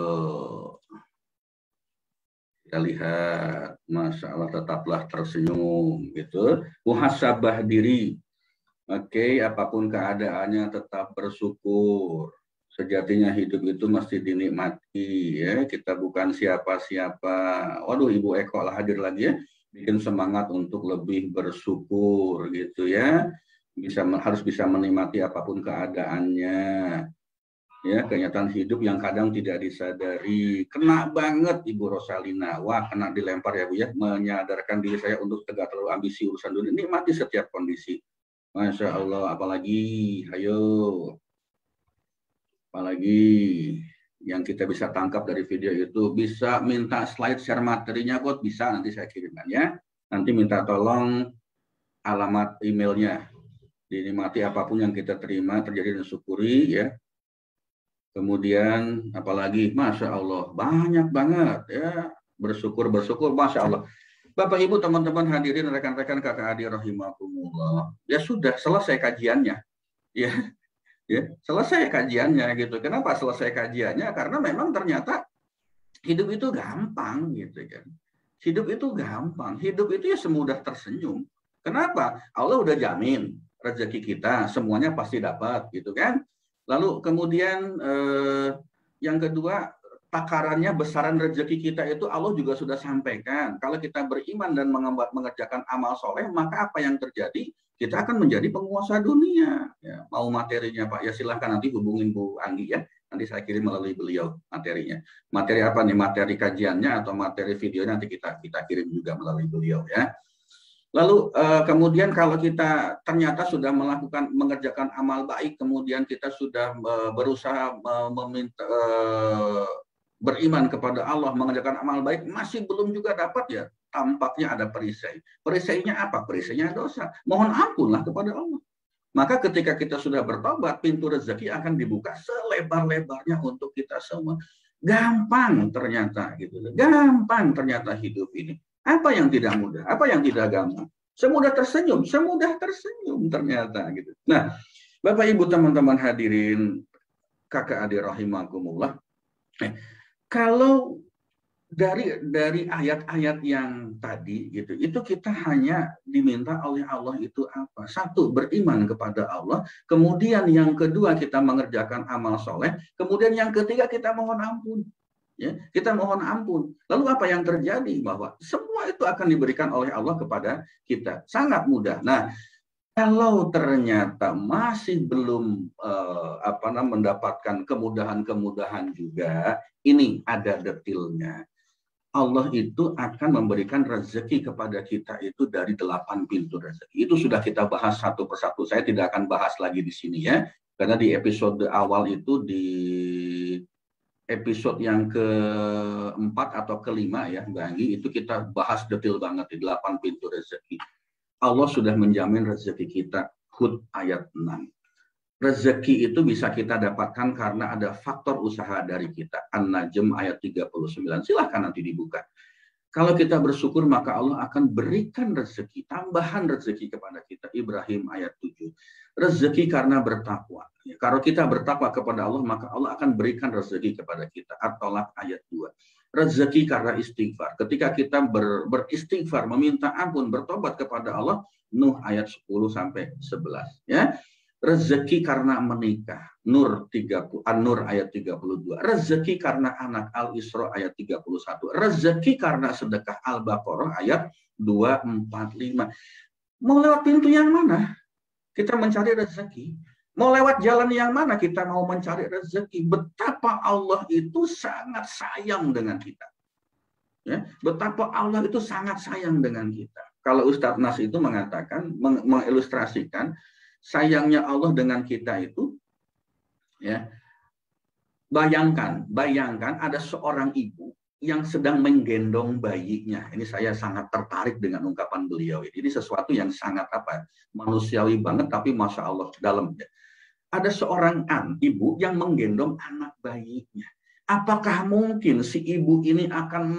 Kita lihat, Masya Allah tetaplah tersenyum, gitu. Muhasabah diri. Oke, apapun keadaannya tetap bersyukur. Sejatinya hidup itu mesti dinikmati, ya. Kita bukan siapa-siapa. Waduh, Ibu Eko lah hadir lagi ya, bikin semangat untuk lebih bersyukur, gitu ya. Harus bisa menikmati apapun keadaannya. Ya, kenyataan hidup yang kadang tidak disadari. Kena banget Ibu Rosalina. Wah, kena dilempar ya Bu ya. Menyadarkan diri saya untuk tidak terlalu ambisi urusan dunia. Nikmati setiap kondisi. Masya Allah, apalagi, ayo, apalagi yang kita bisa tangkap dari video itu, bisa minta slide share materinya, kok bisa, nanti saya kirimkan ya. Nanti minta tolong alamat emailnya, dinikmati apapun yang kita terima, terjadi dan syukuri ya. Kemudian apalagi, Masya Allah, banyak banget ya, bersyukur, Masya Allah. Bapak Ibu teman-teman hadirin rekan-rekan kakak adik rahimakumullah. Ya sudah selesai kajiannya. Ya. Ya, selesai kajiannya gitu. Kenapa selesai kajiannya? Karena memang ternyata hidup itu gampang gitu kan. Hidup itu gampang. Hidup itu ya semudah tersenyum. Kenapa? Allah udah jamin rezeki kita semuanya pasti dapat gitu kan. Lalu kemudian yang kedua, takarannya besaran rezeki kita itu Allah juga sudah sampaikan. Kalau kita beriman dan mengerjakan amal soleh, maka apa yang terjadi? Kita akan menjadi penguasa dunia. Ya, mau materinya Pak, ya silahkan nanti hubungin Bu Anggi ya. Nanti saya kirim melalui beliau materinya. Materi apa nih? Materi kajiannya atau materi videonya nanti kita kirim juga melalui beliau ya. Lalu kemudian kalau kita ternyata sudah mengerjakan amal baik, kemudian kita sudah berusaha beriman kepada Allah, mengerjakan amal baik, masih belum juga dapat ya, tampaknya ada perisai. Perisainya apa? Perisainya dosa. Mohon ampunlah kepada Allah. Maka ketika kita sudah bertobat, pintu rezeki akan dibuka selebar-lebarnya untuk kita semua. Gampang ternyata gitu. Gampang ternyata hidup ini. Apa yang tidak mudah? Apa yang tidak gampang? Semudah tersenyum ternyata gitu. Nah, Bapak Ibu teman-teman hadirin kakak adik rahimakumullah. Kalau dari ayat-ayat yang tadi gitu, itu kita hanya diminta oleh Allah itu apa? Satu, beriman kepada Allah. Kemudian yang kedua, kita mengerjakan amal soleh. Kemudian yang ketiga, kita mohon ampun. Ya, kita mohon ampun. Lalu apa yang terjadi? Bahwa semua itu akan diberikan oleh Allah kepada kita. Sangat mudah. Nah, kalau ternyata masih belum mendapatkan kemudahan-kemudahan juga, ini ada detailnya. Allah itu akan memberikan rezeki kepada kita itu dari 8 pintu rezeki. Itu sudah kita bahas satu persatu. Saya tidak akan bahas lagi di sini ya. Karena di episode awal itu, di episode yang keempat atau kelima ya, Mbak Anggi, itu kita bahas detail banget di 8 pintu rezeki. Allah sudah menjamin rezeki kita. Hud ayat 6. Rezeki itu bisa kita dapatkan karena ada faktor usaha dari kita. An-Najm ayat 39. Silahkan nanti dibuka. Kalau kita bersyukur, maka Allah akan berikan rezeki, tambahan rezeki kepada kita. Ibrahim ayat 7. Rezeki karena bertakwa. Kalau kita bertakwa kepada Allah, maka Allah akan berikan rezeki kepada kita. At-Tolak ayat 2. Rezeki karena istighfar. Ketika kita beristighfar, meminta ampun, bertobat kepada Allah, Nuh ayat 10-11. Ya. Rezeki karena menikah, An-Nur ayat 32. Rezeki karena anak, Al-Isra ayat 31. Rezeki karena sedekah, Al-Baqarah ayat 245. Mau lewat pintu yang mana? Kita mencari rezeki. Mau lewat jalan yang mana kita mau mencari rezeki? Betapa Allah itu sangat sayang dengan kita. Ya, betapa Allah itu sangat sayang dengan kita. Kalau Ustadz Nas itu mengatakan, mengilustrasikan sayangnya Allah dengan kita itu, ya, bayangkan ada seorang ibu yang sedang menggendong bayinya. Ini saya sangat tertarik dengan ungkapan beliau. Ini sesuatu yang sangat manusiawi banget, tapi masya Allah dalamnya. Ada seorang ibu yang menggendong anak bayinya. Apakah mungkin si ibu ini akan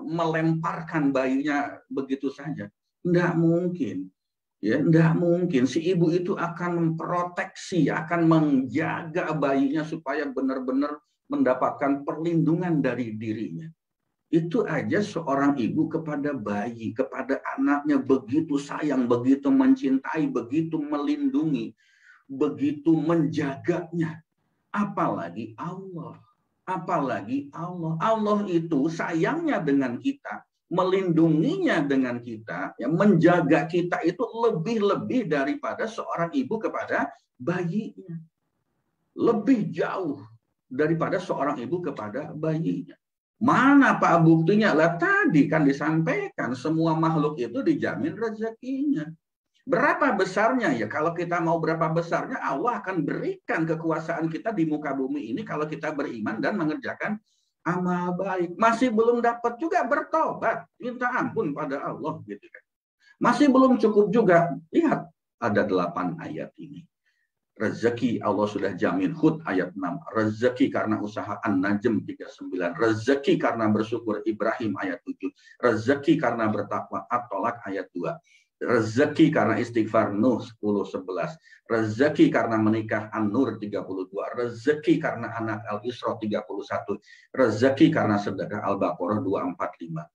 melemparkan bayinya begitu saja? Tidak mungkin. Ya, tidak mungkin. Si ibu itu akan memproteksi, akan menjaga bayinya supaya benar-benar mendapatkan perlindungan dari dirinya. Itu aja seorang ibu kepada bayi, kepada anaknya begitu sayang, begitu mencintai, begitu melindungi, begitu menjaganya. Apalagi Allah. Apalagi Allah. Allah itu sayangnya dengan kita, melindunginya dengan kita, ya, menjaga kita itu lebih-lebih daripada seorang ibu kepada bayinya. Lebih jauh daripada seorang ibu kepada bayinya. Mana Pak buktinya? Lah tadi kan disampaikan semua makhluk itu dijamin rezekinya. Berapa besarnya? Ya kalau kita mau berapa besarnya, Allah akan berikan kekuasaan kita di muka bumi ini kalau kita beriman dan mengerjakan amal baik. Masih belum dapat juga bertobat, minta ampun pada Allah gitu kan. Masih belum cukup juga. Lihat ada 8 ayat ini. Rezeki Allah sudah jamin, Hud ayat 6. Rezeki karena usaha An-Najm 39. Rezeki karena bersyukur Ibrahim ayat 7. Rezeki karena bertakwa At-Tolak ayat 2. Rezeki karena istighfar Nuh 10-11. Rezeki karena menikah An-Nur 32. Rezeki karena anak Al-Isra 31. Rezeki karena sedekah Al-Baqarah 245.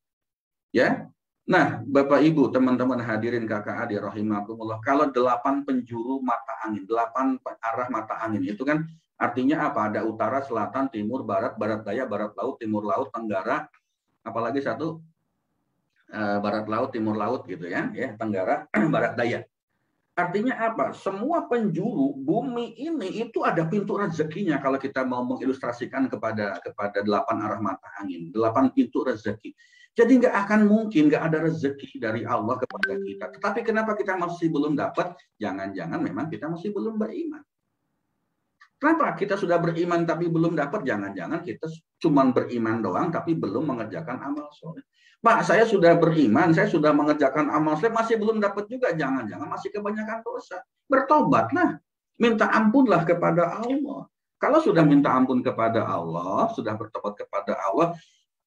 Ya. Nah, Bapak Ibu, teman-teman hadirin kakak adik rahimakumullah, kalau 8 penjuru mata angin, 8 arah mata angin itu kan artinya apa? Ada utara, selatan, timur, barat, barat daya, barat laut, timur laut, tenggara, apalagi satu barat laut, timur laut gitu ya, tenggara, barat daya. Artinya apa? Semua penjuru bumi ini itu ada pintu rezekinya kalau kita mau mengilustrasikan kepada 8 arah mata angin, 8 pintu rezeki. Jadi nggak akan mungkin nggak ada rezeki dari Allah kepada kita. Tetapi kenapa kita masih belum dapat? Jangan-jangan memang kita masih belum beriman. Kenapa kita sudah beriman tapi belum dapat? Jangan-jangan kita cuma beriman doang tapi belum mengerjakan amal soleh. Pak, saya sudah beriman, saya sudah mengerjakan amal soleh, masih belum dapat juga. Jangan-jangan masih kebanyakan dosa. Bertobatlah, minta ampunlah kepada Allah. Kalau sudah minta ampun kepada Allah, sudah bertobat kepada Allah,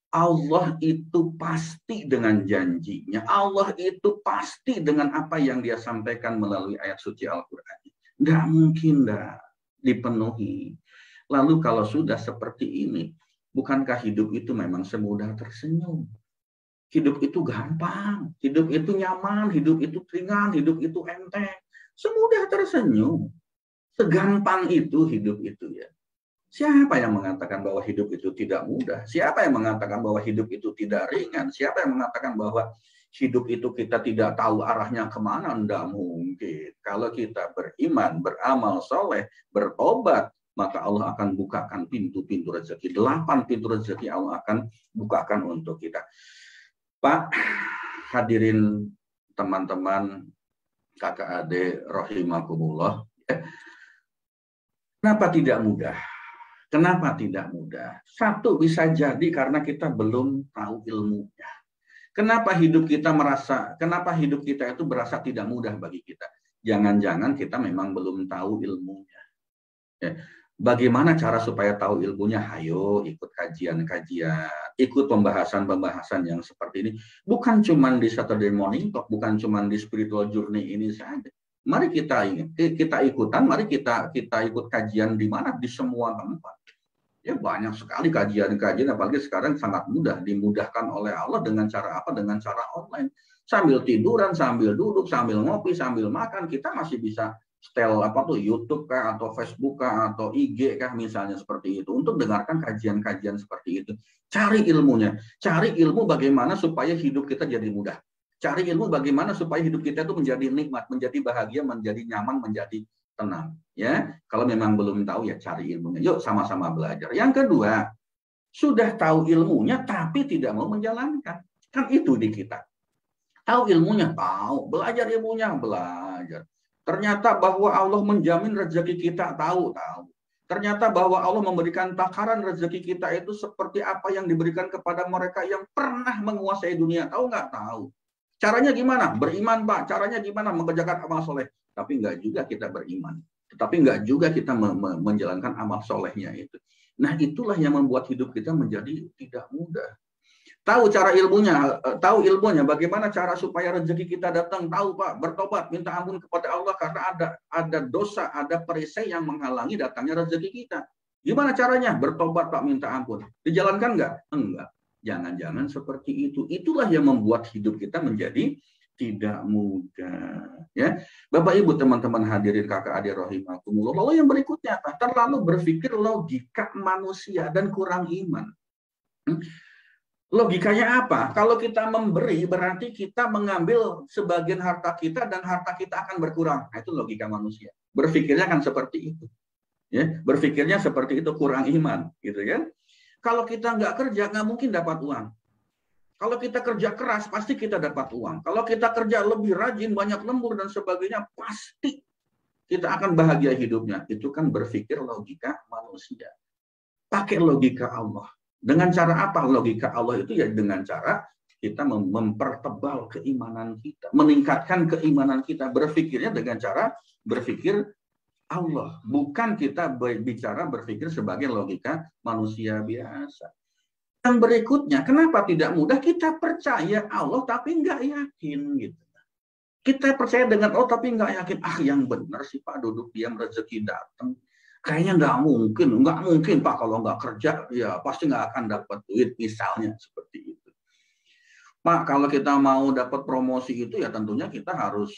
Allah itu pasti dengan janjinya. Allah itu pasti dengan apa yang dia sampaikan melalui ayat suci Al-Quran. Nggak mungkin dipenuhi. Lalu kalau sudah seperti ini, bukankah hidup itu memang semudah tersenyum? Hidup itu gampang, hidup itu nyaman, hidup itu ringan, hidup itu enteng. Semudah tersenyum. Segampang itu hidup itu ya. Siapa yang mengatakan bahwa hidup itu tidak mudah? Siapa yang mengatakan bahwa hidup itu tidak ringan? Siapa yang mengatakan bahwa hidup itu kita tidak tahu arahnya kemana? Tidak mungkin. Kalau kita beriman, beramal soleh, bertobat, maka Allah akan bukakan pintu-pintu rezeki. 8 pintu rezeki Allah akan bukakan untuk kita. Pak, hadirin teman-teman, kakak adik rahimakumullah. Kenapa tidak mudah? Kenapa tidak mudah? Satu, bisa jadi karena kita belum tahu ilmunya. Kenapa hidup kita itu berasa tidak mudah bagi kita? Jangan-jangan kita memang belum tahu ilmunya. Ya. Bagaimana cara supaya tahu ilmunya? Ayo ikut kajian-kajian, ikut pembahasan-pembahasan yang seperti ini. Bukan cuma di Saturday Morning Talk, bukan cuma di Spiritual Journey ini saja. Mari kita ikutan, mari kita ikut kajian di mana? Di semua tempat. Ya banyak sekali kajian-kajian, apalagi sekarang sangat mudah, dimudahkan oleh Allah dengan cara apa? Dengan cara online. Sambil tiduran, sambil duduk, sambil ngopi, sambil makan, kita masih bisa setel YouTube kah, atau Facebook kah, atau IG kah, misalnya seperti itu, untuk dengarkan kajian-kajian seperti itu. Cari ilmunya, cari ilmu bagaimana supaya hidup kita jadi mudah. Cari ilmu bagaimana supaya hidup kita itu menjadi nikmat, menjadi bahagia, menjadi nyaman, menjadi tenang. Ya, kalau memang belum tahu ya cari ilmunya. Yuk sama-sama belajar. Yang kedua, sudah tahu ilmunya tapi tidak mau menjalankan. Kan itu di kita. Tahu ilmunya, tahu. Belajar ilmunya, belajar. Ternyata bahwa Allah menjamin rezeki kita, tahu. Ternyata bahwa Allah memberikan takaran rezeki kita itu seperti apa yang diberikan kepada mereka yang pernah menguasai dunia. Tahu nggak? Tahu. Caranya gimana? Beriman, Pak. Caranya gimana? Mengerjakan amal soleh. Tapi nggak juga kita beriman. Tetapi nggak juga kita menjalankan amal solehnya itu. Nah, itulah yang membuat hidup kita menjadi tidak mudah. Tahu cara ilmunya, tahu ilmunya, bagaimana cara supaya rezeki kita datang, tahu Pak, bertobat, minta ampun kepada Allah karena ada dosa, ada perisai yang menghalangi datangnya rezeki kita. Gimana caranya? Bertobat Pak, minta ampun. Dijalankan nggak? Enggak. Jangan-jangan seperti itu. Itulah yang membuat hidup kita menjadi tidak mudah. Ya, Bapak Ibu teman-teman hadirin kakak adik rahimakumullah. Lalu yang berikutnya apa? Terlalu berpikir logika manusia dan kurang iman. Logikanya apa? Kalau kita memberi berarti kita mengambil sebagian harta kita dan harta kita akan berkurang. Nah, itu logika manusia. Berpikirnya kan seperti itu. Ya, berpikirnya seperti itu, kurang iman, gitu ya. Kalau kita nggak kerja nggak mungkin dapat uang. Kalau kita kerja keras pasti kita dapat uang. Kalau kita kerja lebih rajin, banyak lembur dan sebagainya, pasti kita akan bahagia hidupnya. Itu kan berpikir logika manusia. Pakai logika Allah. Dengan cara apa logika Allah itu? Ya dengan cara kita mempertebal keimanan kita, meningkatkan keimanan kita, berpikirnya dengan cara berpikir Allah, bukan kita berpikir sebagai logika manusia biasa. Yang berikutnya, kenapa tidak mudah? Kita percaya Allah tapi nggak yakin gitu. Kita percaya dengan Allah tapi nggak yakin. Yang benar sih Pak, duduk diam rezeki datang. Kayaknya nggak mungkin Pak, kalau nggak kerja ya pasti nggak akan dapat duit, misalnya seperti itu. Pak, kalau kita mau dapat promosi itu ya tentunya kita harus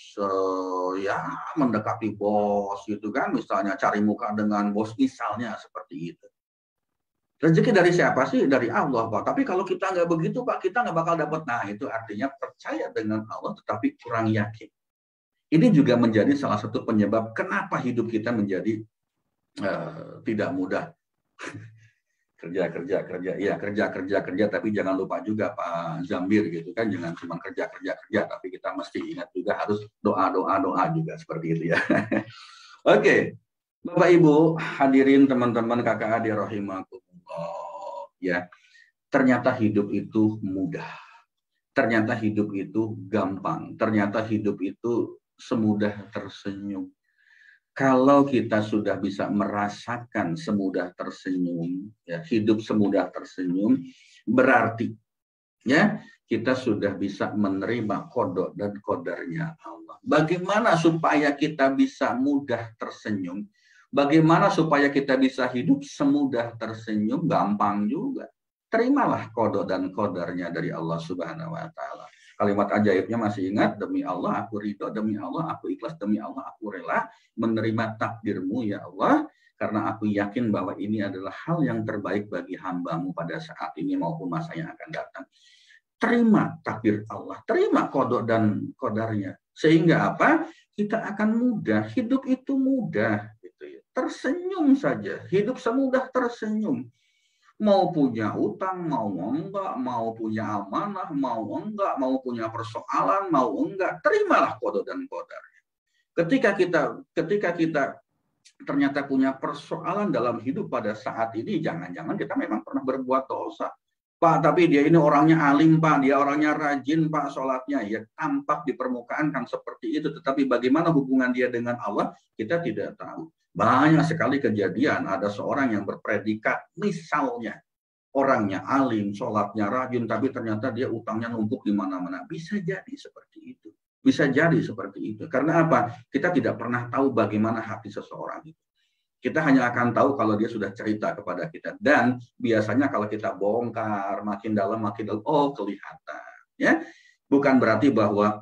ya mendekati bos gitu kan, misalnya cari muka dengan bos, misalnya seperti itu. Rezeki dari siapa sih? Dari Allah Pak. Tapi kalau kita nggak begitu Pak, kita nggak bakal dapat. Nah, itu artinya percaya dengan Allah tetapi kurang yakin. Ini juga menjadi salah satu penyebab kenapa hidup kita menjadi tidak mudah. kerja, tapi jangan lupa juga Pak Zambir gitu kan, jangan cuma kerja, tapi kita mesti ingat juga harus doa juga seperti itu ya. Oke, Bapak Ibu hadirin teman-teman kakak adik rahimakumullah ya. Ternyata hidup itu mudah. Ternyata hidup itu gampang. Ternyata hidup itu semudah tersenyum. Kalau kita sudah bisa merasakan semudah tersenyum, ya, hidup semudah tersenyum, berarti ya kita sudah bisa menerima qada dan qadarnya Allah. Bagaimana supaya kita bisa mudah tersenyum? Bagaimana supaya kita bisa hidup semudah tersenyum? Gampang juga. Terimalah qada dan qadarnya dari Allah Subhanahu wa taala. Kalimat ajaibnya masih ingat, demi Allah aku ridho, demi Allah aku ikhlas, demi Allah aku rela menerima takdirmu ya Allah, karena aku yakin bahwa ini adalah hal yang terbaik bagi hambamu pada saat ini maupun masa yang akan datang. Terima takdir Allah, terima qada dan qadarnya, sehingga apa? Kita akan mudah, hidup itu mudah, gitu ya. Tersenyum saja, hidup semudah tersenyum. Mau punya utang, mau enggak, mau punya amanah, mau enggak, mau punya persoalan, mau enggak, terimalah qada dan qadarnya. Ketika kita ternyata punya persoalan dalam hidup pada saat ini, jangan-jangan kita memang pernah berbuat dosa. Pak, tapi dia ini orangnya alim Pak, dia orangnya rajin Pak sholatnya, ya tampak di permukaan kan seperti itu, tetapi bagaimana hubungan dia dengan Allah, kita tidak tahu. Banyak sekali kejadian ada seorang yang berpredikat, misalnya orangnya alim, sholatnya rajin, tapi ternyata dia utangnya numpuk di mana-mana. Bisa jadi seperti itu. Bisa jadi seperti itu. Karena apa? Kita tidak pernah tahu bagaimana hati seseorang itu. Kita hanya akan tahu kalau dia sudah cerita kepada kita. Dan biasanya kalau kita bongkar makin dalam, oh kelihatan. Ya, bukan berarti bahwa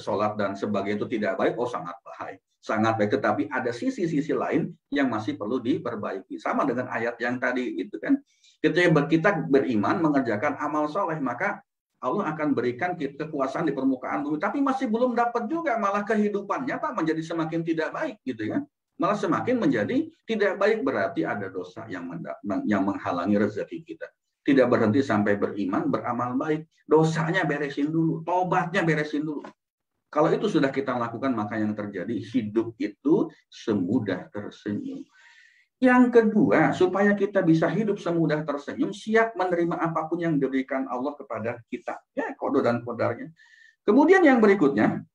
sholat dan sebagainya itu tidak baik. Oh sangat baik. Sangat baik, tetapi ada sisi-sisi lain yang masih perlu diperbaiki. Sama dengan ayat yang tadi itu kan. Ketika kita beriman mengerjakan amal soleh, maka Allah akan berikan kekuasaan di permukaan bumi. Tapi masih belum dapat juga, malah kehidupannya Pak menjadi semakin tidak baik gitu ya. Malah semakin menjadi tidak baik, berarti ada dosa yang menghalangi rezeki kita. Tidak berhenti sampai beriman, beramal baik. Dosanya beresin dulu, tobatnya beresin dulu. Kalau itu sudah kita lakukan, maka yang terjadi hidup itu semudah tersenyum. Yang kedua, supaya kita bisa hidup semudah tersenyum, siap menerima apapun yang diberikan Allah kepada kita. Ya, qada dan qadarnya. Kemudian yang berikutnya,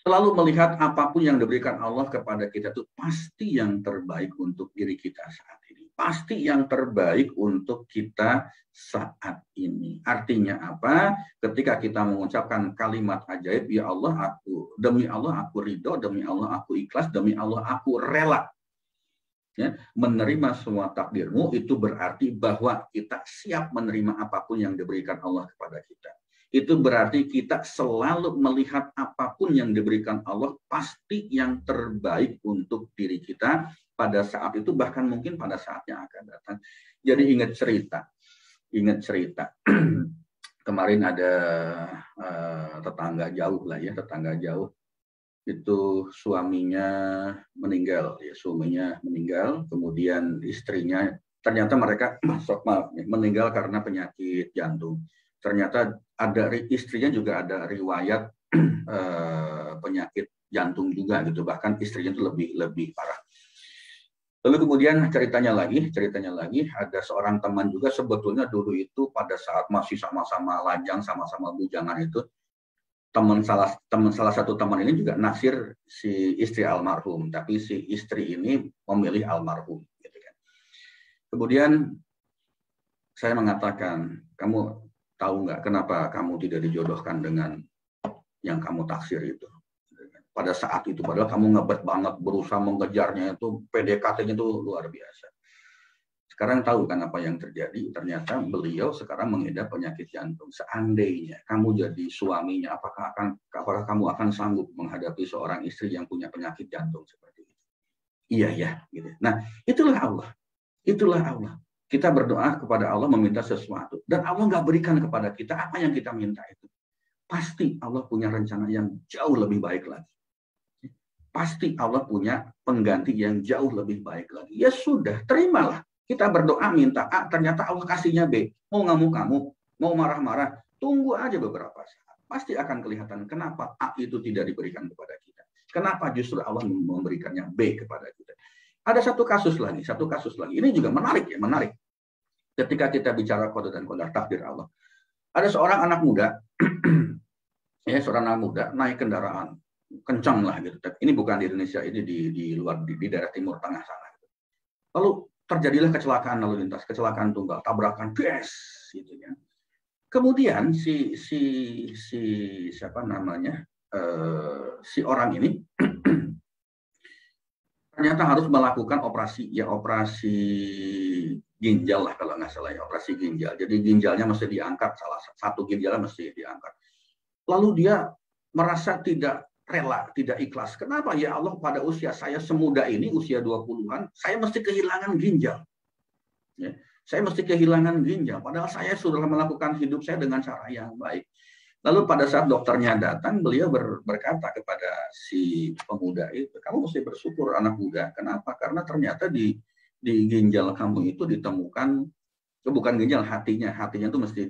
selalu melihat apapun yang diberikan Allah kepada kita itu pasti yang terbaik untuk diri kita saat ini. Pasti yang terbaik untuk kita saat ini. Artinya apa? Ketika kita mengucapkan kalimat ajaib, ya Allah, demi Allah aku ridho, demi Allah aku ikhlas, demi Allah aku rela. Ya, menerima semua takdirmu, itu berarti bahwa kita siap menerima apapun yang diberikan Allah kepada kita. Itu berarti kita selalu melihat apapun yang diberikan Allah pasti yang terbaik untuk diri kita pada saat itu, bahkan mungkin pada saat yang akan datang. Jadi ingat cerita. Kemarin ada tetangga jauh lah ya, tetangga jauh. Itu suaminya meninggal, kemudian istrinya ternyata mereka meninggal karena penyakit jantung. Ternyata istrinya juga ada riwayat penyakit jantung juga gitu, bahkan istrinya itu lebih parah. Lalu kemudian ceritanya lagi ada seorang teman juga, sebetulnya dulu itu pada saat masih sama-sama lajang, sama-sama bujangan itu, salah satu teman ini juga naksir si istri almarhum, tapi si istri ini memilih almarhum gitu kan. Kemudian saya mengatakan, kamu tahu nggak kenapa kamu tidak dijodohkan dengan yang kamu taksir itu? Pada saat itu, padahal kamu ngebet banget berusaha mengejarnya, itu PDKT-nya itu luar biasa. Sekarang tahu kan apa yang terjadi? Ternyata beliau sekarang mengidap penyakit jantung. Seandainya kamu jadi suaminya, apakah kamu akan sanggup menghadapi seorang istri yang punya penyakit jantung seperti itu? Iya ya, gitu. Nah, itulah Allah. Kita berdoa kepada Allah meminta sesuatu, dan Allah nggak berikan kepada kita apa yang kita minta itu. Pasti Allah punya rencana yang jauh lebih baik lagi. Pasti Allah punya pengganti yang jauh lebih baik lagi. Ya sudah, terimalah. Kita berdoa minta A, ternyata Allah kasihnya B. Mau ngamuk-ngamuk, mau marah-marah, tunggu aja beberapa saat. Pasti akan kelihatan kenapa A itu tidak diberikan kepada kita. Kenapa justru Allah memberikannya B kepada kita. Ada satu kasus lagi. Ini juga menarik. Ketika kita bicara qada dan qadar takdir Allah. Ada seorang anak muda, naik kendaraan. Kencang lah gitu. Ini bukan di Indonesia, ini di luar, di daerah Timur Tengah sana. Lalu terjadilah kecelakaan lalu lintas, kecelakaan tunggal, tabrakan, gitu ya. Kemudian si orang ini ternyata harus melakukan operasi ginjal lah kalau nggak salah ya, operasi ginjal. Jadi ginjalnya mesti diangkat, salah satu ginjalnya mesti diangkat. Lalu dia merasa tidak rela, tidak ikhlas. Kenapa ya Allah, pada usia saya semuda ini, usia 20-an, saya mesti kehilangan ginjal. Ya, saya mesti kehilangan ginjal. Padahal saya sudah melakukan hidup saya dengan cara yang baik. Lalu pada saat dokternya datang, beliau berkata kepada si pemuda itu, kamu mesti bersyukur anak muda. Kenapa? Karena ternyata di ginjal kamu itu ditemukan, bukan ginjal, hatinya itu mesti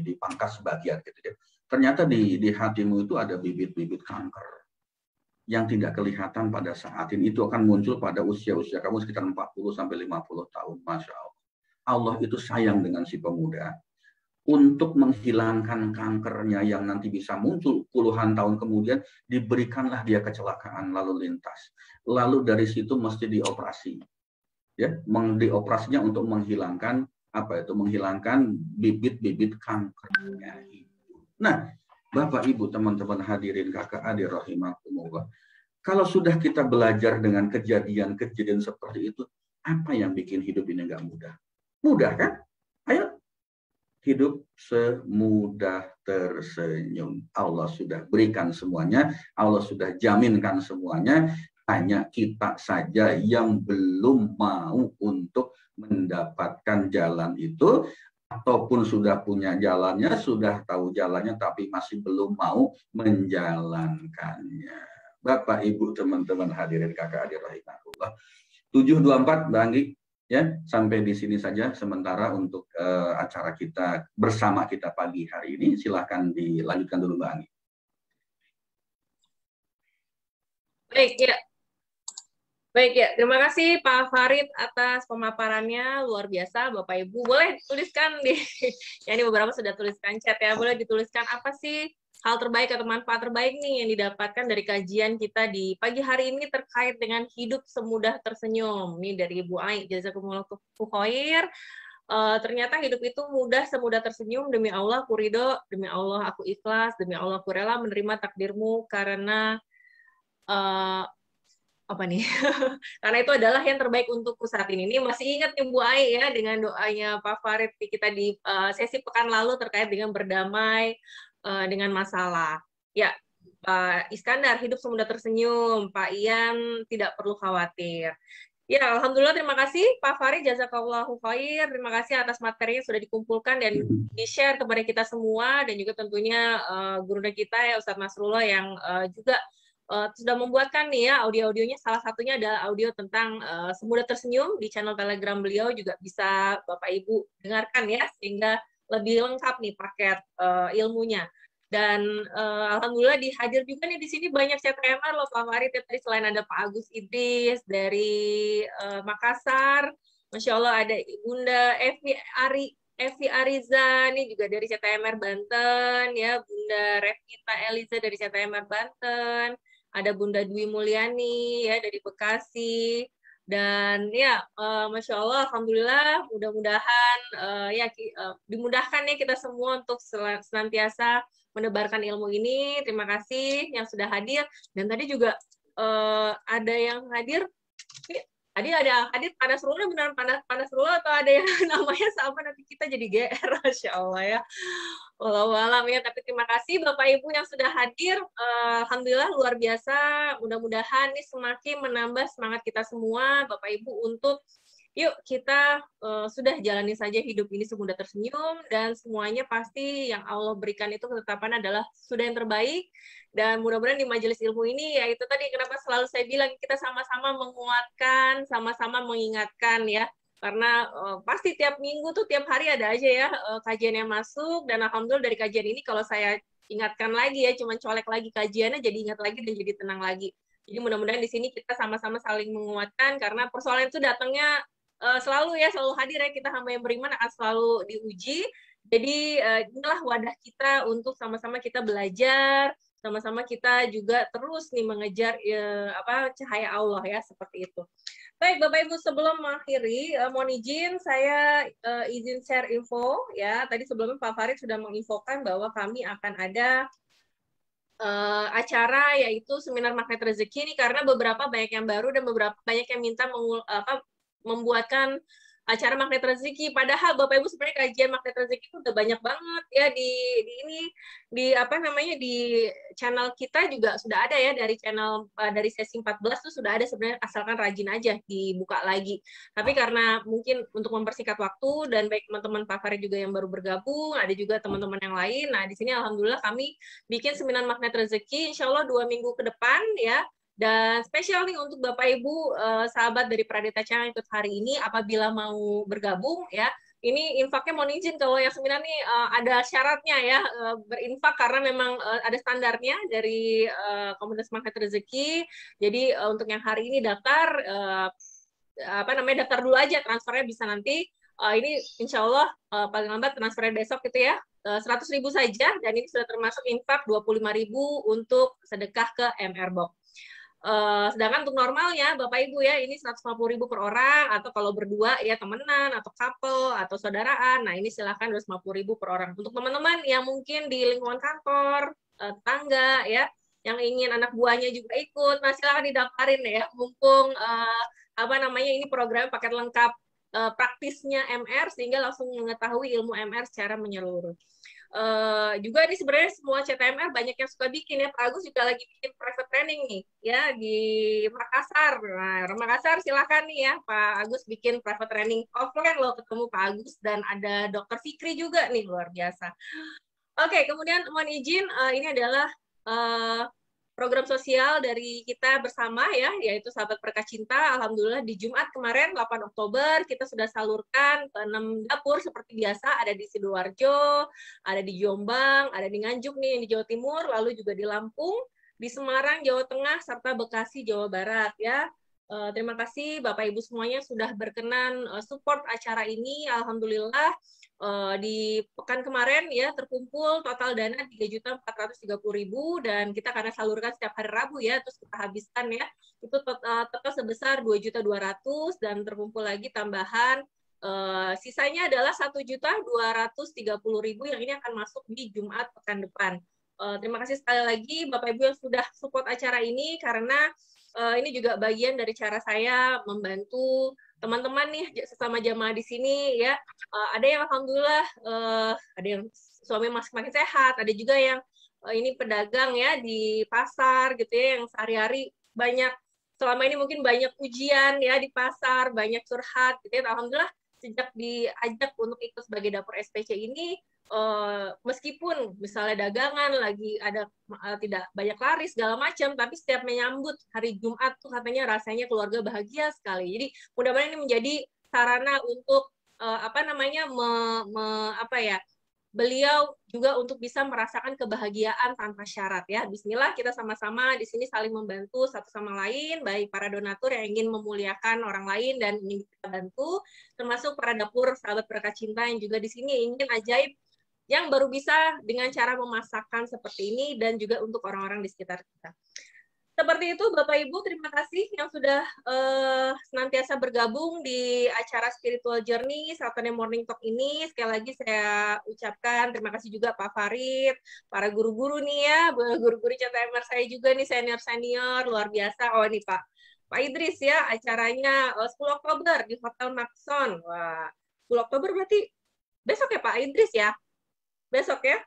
dipangkas sebagian gitu ya. Ternyata di hatimu itu ada bibit-bibit kanker yang tidak kelihatan pada saat ini. Itu akan muncul pada usia-usia kamu sekitar 40-50 tahun. Masya Allah. Allah itu sayang dengan si pemuda. Untuk menghilangkan kankernya yang nanti bisa muncul puluhan tahun kemudian, diberikanlah dia kecelakaan lalu lintas. lalu dari situ mesti dioperasi. Ya, dioperasinya untuk menghilangkan apa itu? Menghilangkan bibit-bibit kankernya itu. Nah, Bapak Ibu, teman-teman hadirin kakak adik rahimakumullah. Kalau sudah kita belajar dengan kejadian-kejadian seperti itu, apa yang bikin hidup ini nggak mudah? Mudah kan? Ayo, hidup semudah tersenyum. Allah sudah berikan semuanya, Allah sudah jaminkan semuanya, hanya kita saja yang belum mau untuk mendapatkan jalan itu, ataupun sudah punya jalannya, sudah tahu jalannya, tapi masih belum mau menjalankannya. Bapak, Ibu, teman-teman hadirin kakak adik rahimahullah. 724, Mbak Anggi. Ya, sampai di sini saja sementara untuk acara kita bersama kita pagi hari ini. Silahkan dilanjutkan dulu, Mbak Anggi. Baik ya, terima kasih Pak Farid atas pemaparannya, luar biasa Bapak Ibu. Boleh tuliskan di, ya ini beberapa sudah tuliskan chat ya, boleh dituliskan apa sih hal terbaik atau manfaat terbaik nih yang didapatkan dari kajian kita di pagi hari ini terkait dengan hidup semudah tersenyum. Ini dari Ibu Ai, jazakumullah khair. Ternyata hidup itu mudah semudah tersenyum, demi Allah aku ridho, demi Allah aku ikhlas, demi Allah aku rela menerima takdirmu karena apa nih? Karena itu adalah yang terbaik untukku saat ini. Ini masih ingat nih Bu Ai ya dengan doanya Pak Farid kita di sesi pekan lalu terkait dengan berdamai dengan masalah. Ya, Pak Iskandar hidup semudah tersenyum, Pak Ian tidak perlu khawatir. Ya, alhamdulillah terima kasih Pak Farid, jazakallahu khair. Terima kasih atas materi yang sudah dikumpulkan dan di-share kepada kita semua, dan juga tentunya guru kita ya Ustadz Nasrullah yang juga sudah membuatkan nih ya audio-audionya. Salah satunya adalah audio tentang semudah tersenyum di channel Telegram beliau, juga bisa Bapak Ibu dengarkan ya, sehingga lebih lengkap nih paket ilmunya. Dan alhamdulillah dihadir juga nih di sini banyak CTMR loh Pak Farid ya. Tadi selain ada Pak Agus Idris dari Makassar, Masya Allah ada Bunda Evi Ariza nih juga dari CTMR Banten ya, Bunda Revita Eliza dari CTMR Banten, ada Bunda Dwi Mulyani ya dari Bekasi. Dan ya, Masya Allah, alhamdulillah, mudah-mudahan dimudahkan ya kita semua untuk senantiasa menebarkan ilmu ini. Terima kasih yang sudah hadir. Dan tadi juga ada yang hadir. Tadi ada hadir Panas Rula, beneran Panas Rula, atau ada yang namanya sama, nanti kita jadi GR, Masya Allah ya. Wallahualam ya, tapi terima kasih Bapak Ibu yang sudah hadir. Alhamdulillah luar biasa. Mudah-mudahan ini semakin menambah semangat kita semua Bapak Ibu untuk yuk kita sudah jalani saja hidup ini semudah tersenyum, dan semuanya pasti yang Allah berikan itu ketetapan adalah sudah yang terbaik. Dan mudah-mudahan di majelis ilmu ini, ya itu tadi kenapa selalu saya bilang kita sama-sama menguatkan, sama-sama mengingatkan ya. Karena pasti tiap minggu tuh, tiap hari ada aja ya kajian yang masuk, dan alhamdulillah dari kajian ini kalau saya ingatkan lagi ya, cuman colek lagi kajiannya, jadi ingat lagi dan jadi tenang lagi. Jadi mudah-mudahan di sini kita sama-sama saling menguatkan, karena persoalan itu datangnya selalu ya, selalu hadir ya, kita hamba yang beriman akan selalu diuji. Jadi inilah wadah kita untuk sama-sama kita belajar, sama-sama kita juga terus nih mengejar cahaya Allah ya, seperti itu. Baik Bapak Ibu, sebelum mengakhiri, mohon izin saya izin share info ya. Tadi sebelumnya Pak Farid sudah menginfokan bahwa kami akan ada acara yaitu seminar magnet rezeki ini, karena beberapa banyak yang baru dan beberapa banyak yang minta membuatkan acara magnet rezeki. Padahal Bapak Ibu sebenarnya kajian magnet rezeki itu udah banyak banget ya di channel kita juga sudah ada ya, dari channel dari sesi 14 tuh sudah ada sebenarnya, asalkan rajin aja dibuka lagi. Tapi karena mungkin untuk mempersingkat waktu, dan baik teman-teman Pak Farid juga yang baru bergabung, ada juga teman-teman yang lain. Nah, di sini alhamdulillah kami bikin seminar magnet rezeki insya Allah 2 minggu ke depan ya. Dan spesial nih untuk Bapak Ibu sahabat dari Pradita Channel ikut hari ini, apabila mau bergabung ya, ini infaknya mohon izin kalau yang seminar nih ada syaratnya ya, berinfak karena memang ada standarnya dari komunitas magnet rezeki. Jadi untuk yang hari ini daftar daftar dulu aja, transfernya bisa nanti. Ini insya Allah paling lambat transfernya besok gitu ya, 100.000 saja, dan ini sudah termasuk infak 25.000 untuk sedekah ke MR Box. Sedangkan untuk normalnya Bapak Ibu ya ini 150.000 per orang, atau kalau berdua ya temenan atau couple atau saudaraan. Nah, ini silakan 250.000 per orang. Untuk teman-teman yang mungkin di lingkungan kantor, tetangga ya, yang ingin anak buahnya juga ikut, nah silakan didaftarin ya. Mumpung ini program paket lengkap praktisnya MR sehingga langsung mengetahui ilmu MR secara menyeluruh. Juga ini sebenarnya semua CTMR banyak yang suka bikin ya. Pak Agus juga lagi bikin private training nih ya di Makassar. Nah, Makassar silakan nih ya Pak Agus bikin private training offline loh, ketemu Pak Agus dan ada Dr. Fikri juga nih, luar biasa. Oke, kemudian mohon izin ini adalah program sosial dari kita bersama ya, yaitu Sahabat Berkah Cinta. Alhamdulillah di Jumat kemarin 8 Oktober kita sudah salurkan ke 6 dapur seperti biasa, ada di Sidoarjo, ada di Jombang, ada di Nganjuk nih di Jawa Timur, lalu juga di Lampung, di Semarang, Jawa Tengah, serta Bekasi, Jawa Barat ya. Terima kasih Bapak Ibu semuanya sudah berkenan support acara ini. Alhamdulillah di pekan kemarin ya terkumpul total dana 3.430.000 dan kita karena salurkan setiap hari Rabu ya, terus kita habiskan ya itu total sebesar 2.200.000 dan terkumpul lagi tambahan sisanya adalah 1.230.000 yang ini akan masuk di Jumat pekan depan. Terima kasih sekali lagi Bapak Ibu yang sudah support acara ini, karena ini juga bagian dari cara saya membantu teman-teman nih sesama jamaah di sini ya. Ada yang alhamdulillah ada yang suami makin sehat, ada juga yang ini pedagang ya di pasar gitu ya, yang sehari-hari banyak selama ini mungkin banyak ujian ya di pasar, banyak curhat gitu ya. Alhamdulillah sejak diajak untuk ikut sebagai dapur SPC ini, meskipun misalnya dagangan lagi ada tidak banyak laris segala macam, tapi setiap menyambut hari Jumat tuh katanya rasanya keluarga bahagia sekali. Jadi mudah-mudahan ini menjadi sarana untuk beliau juga untuk bisa merasakan kebahagiaan tanpa syarat ya. Bismillah kita sama-sama di sini saling membantu satu sama lain, baik para donatur yang ingin memuliakan orang lain dan ingin kita bantu, termasuk para dapur Sahabat Berkah Cinta yang juga di sini ingin ajaib yang baru bisa dengan cara memasakkan seperti ini, dan juga untuk orang-orang di sekitar kita. Seperti itu Bapak Ibu, terima kasih yang sudah senantiasa bergabung di acara Spiritual Journey Saturday Morning Talk ini. Sekali lagi saya ucapkan terima kasih juga Pak Farid, para guru-guru nih ya, guru-guru CTMR saya juga nih, senior-senior, luar biasa. Oh ini Pak Idris ya, acaranya 10 Oktober di Hotel Maxon. Wah, 10 Oktober berarti besok ya Pak Idris ya? Besok ya?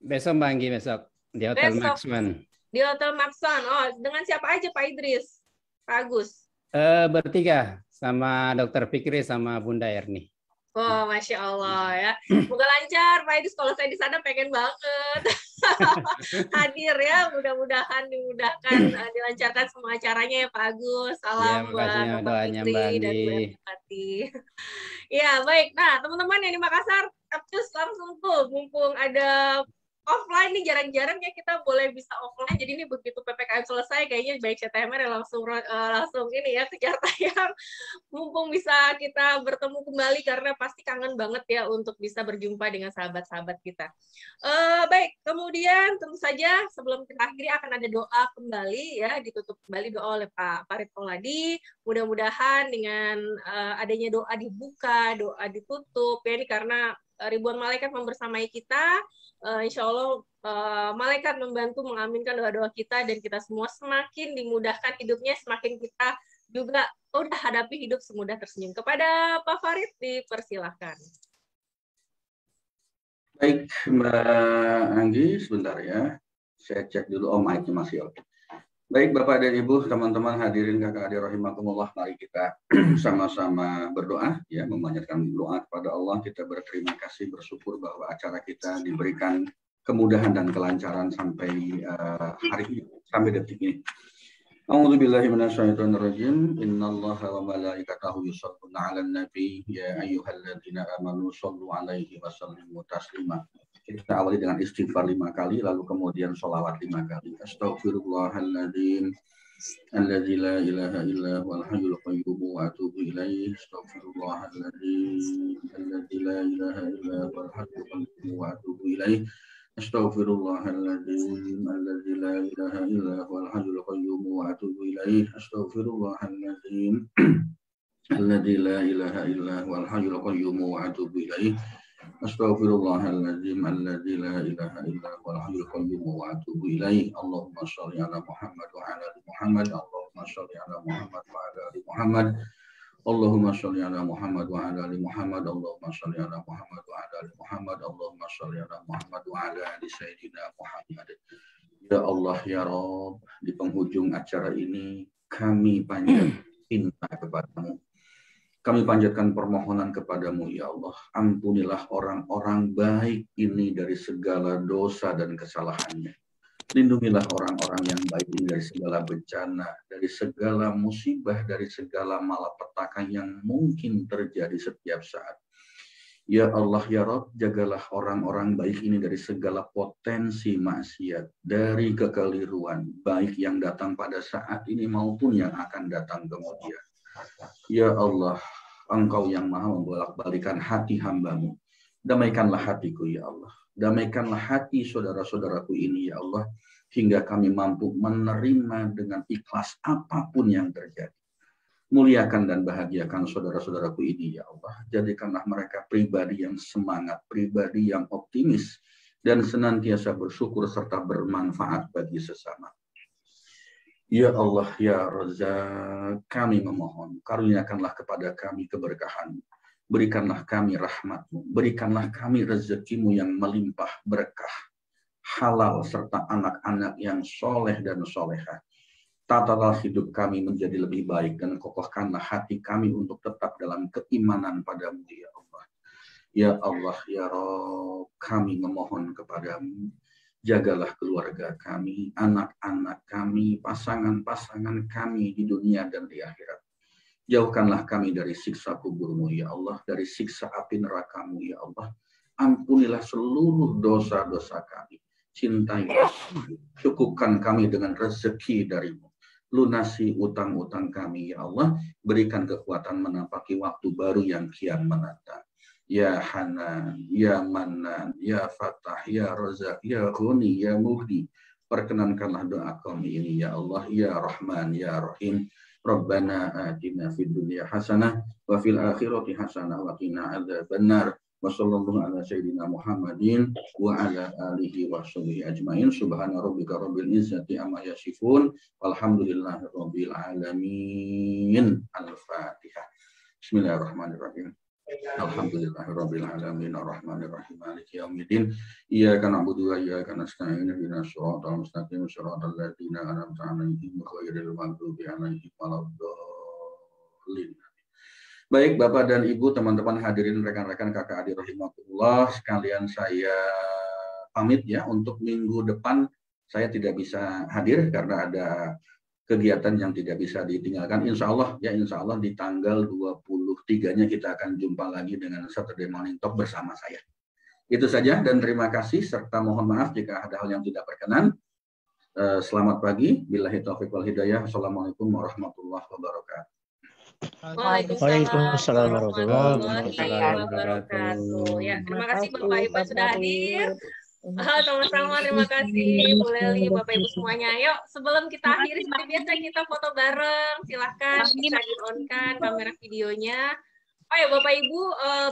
Besok Mbak Anggi, besok di Hotel Maxon. Di Hotel Maxon. Oh, dengan siapa aja Pak Idris? Pak Agus? Bertiga, sama Dr. Fikri sama Bunda Erni. Oh, Masya Allah ya. Semoga lancar Pak Idris, kalau saya di sana pengen banget hadir ya. Mudah-mudahan dimudahkan, dilancarkan semua acaranya ya Pak Agus. Salam buat Dr. Fikri dan Bu Erni. Ya, baik. Nah, teman-teman yang di Makassar, langsung tuh, mumpung ada offline nih, jarang-jarang ya kita boleh bisa offline. Jadi ini begitu PPKM selesai, kayaknya baik CTMR ya langsung ini ya kejar tayang. Mumpung bisa kita bertemu kembali, karena pasti kangen banget ya untuk bisa berjumpa dengan sahabat-sahabat kita. Baik, kemudian tentu saja sebelum kita akhiri akan ada doa kembali ya, ditutup kembali doa oleh Pak Farid Poladi. Mudah-mudahan dengan adanya doa dibuka, doa ditutup ya, ini karena ribuan malaikat membersamai kita. Insya Allah malaikat membantu mengaminkan doa-doa kita, dan kita semua semakin dimudahkan hidupnya, semakin kita juga udah hadapi hidup semudah tersenyum. Kepada Pak Farid dipersilahkan. Baik Mbak Anggi, sebentar ya, saya cek dulu. Oh, mic-nya masih oke. Baik Bapak dan Ibu, teman-teman hadirin kakak adik rahimakumullah, mari kita sama-sama berdoa ya, memanjatkan doa kepada Allah. Kita berterima kasih, bersyukur bahwa acara kita diberikan kemudahan dan kelancaran sampai hari ini, sampai detik ini. A'udzubillahi minasyaitonirrajim. Innallaha wa malaikatahu yusholluna 'alan nabi ya ayyuhalladzina amanu shollu 'alaihi wa sallimu taslima. Kita awali dengan istighfar 5 kali, lalu kemudian sholawat 5 kali. Astaghfirullahaladzim alladzi la ilaha illa huwal hayyul qayyum wa atubu ilaih. Astaghfirullahaladzim alladzi la ilaha illa huwal hayyul qayyum wa atubu ilaih. Astaghfirullahaladzim alladzi la ilaha illa huwal hayyul qayyum wa atubu ilaih. Astaghfirullahaladzim alladzi la ilaha illa huwal hayyul qayyum wa atubu ilaih. Astaghfirullahaladzim alladzi la ilaha illa huwal hayyul qayyum wa atubu ilaih. Allahumma shalli ala Muhammad wa ala ali Muhammad. Allahumma shalli ala Muhammad wa ala ali Muhammad. Allahumma shalli ala Muhammad wa ala ali Muhammad. Allahumma shalli ala Muhammad wa ala ali Muhammad. Allahumma shalli ala Muhammad wa ala ali Sayyidina Muhammad. Ya Allah ya Rabb, di penghujung acara ini kami panjatkan cinta kepadamu. Kami panjatkan permohonan kepadamu ya Allah. Ampunilah orang-orang baik ini dari segala dosa dan kesalahannya. Lindungilah orang-orang yang baik ini dari segala bencana, dari segala musibah, dari segala malapetaka yang mungkin terjadi setiap saat. Ya Allah, ya Rabb, jagalah orang-orang baik ini dari segala potensi maksiat, dari kekeliruan, baik yang datang pada saat ini maupun yang akan datang kemudian. Ya Allah, Engkau yang maha membolak-balikan hati hambamu. Damaikanlah hatiku, ya Allah. Damaikanlah hati saudara-saudaraku ini, ya Allah, hingga kami mampu menerima dengan ikhlas apapun yang terjadi. Muliakan dan bahagiakan saudara-saudaraku ini, ya Allah. Jadikanlah mereka pribadi yang semangat, pribadi yang optimis, dan senantiasa bersyukur serta bermanfaat bagi sesama. Ya Allah, ya Razzaq, kami memohon, karuniakanlah kepada kami keberkahan. Berikanlah kami rahmat-Mu, berikanlah kami rezekimu yang melimpah berkah, halal, serta anak-anak yang soleh dan solehah. Tatalah hidup kami menjadi lebih baik dan kokohkanlah hati kami untuk tetap dalam keimanan padamu, ya Allah. Ya Allah, ya Rabb, kami memohon kepadamu, jagalah keluarga kami, anak-anak kami, pasangan-pasangan kami di dunia dan di akhirat. Jauhkanlah kami dari siksa kuburmu, ya Allah, dari siksa api nerakamu, ya Allah. Ampunilah seluruh dosa-dosa kami. Cintailah, cukupkan kami dengan rezeki darimu. Lunasi utang-utang kami, ya Allah. Berikan kekuatan menapaki waktu baru yang kian menatang. Ya Hanan, Ya Manan, Ya Fatah, Ya Razak, Ya Ghani, Ya Muhdi. Perkenankanlah doa kami ini, ya Allah, Ya Rahman, Ya Rahim. Rabbana atina fid dunya hasanah wa fil akhirati hasanah wa qina adzabannar. Wa sallallahu ala sayyidina Muhammadin wa ala alihi wa sahbihi ajmain. Subhana rabbika rabbil izzati amma yasifun. Walhamdulillahi rabbil alamin. Al-Fatihah. Bismillahirrahmanirrahim. Alhamdulillahirabbil alamin arrahmanir rahim maliki yaumiddin iyyaka na'budu wa iyyaka nasta'in ihdinas siratal mustaqim siratal ladzina an'amta 'alaihim ghairil maghdubi 'alaihim waladdallin. Baik Bapak dan Ibu, teman-teman hadirin, rekan-rekan kakak adik rahimakumullah sekalian, saya pamit ya. Untuk minggu depan saya tidak bisa hadir karena ada kegiatan yang tidak bisa ditinggalkan. Insya Allah ya, insya Allah di tanggal 23-nya kita akan jumpa lagi dengan Saturday Morning Talk bersama saya. Itu saja dan terima kasih serta mohon maaf jika ada hal yang tidak berkenan. Selamat pagi. Billahi taufiq wal hidayah. Assalamualaikum warahmatullahi wabarakatuh. Waalaikumsalam warahmatullahi wabarakatuh. Ya, terima kasih Bapak Ibu sudah hadir. Sama-sama, terima kasih Bu Leli, Bapak Ibu semuanya. Yuk, sebelum kita akhiri seperti biasa kita foto bareng. Silahkan bisa di-on-kan kamera videonya. Oh ya Bapak Ibu,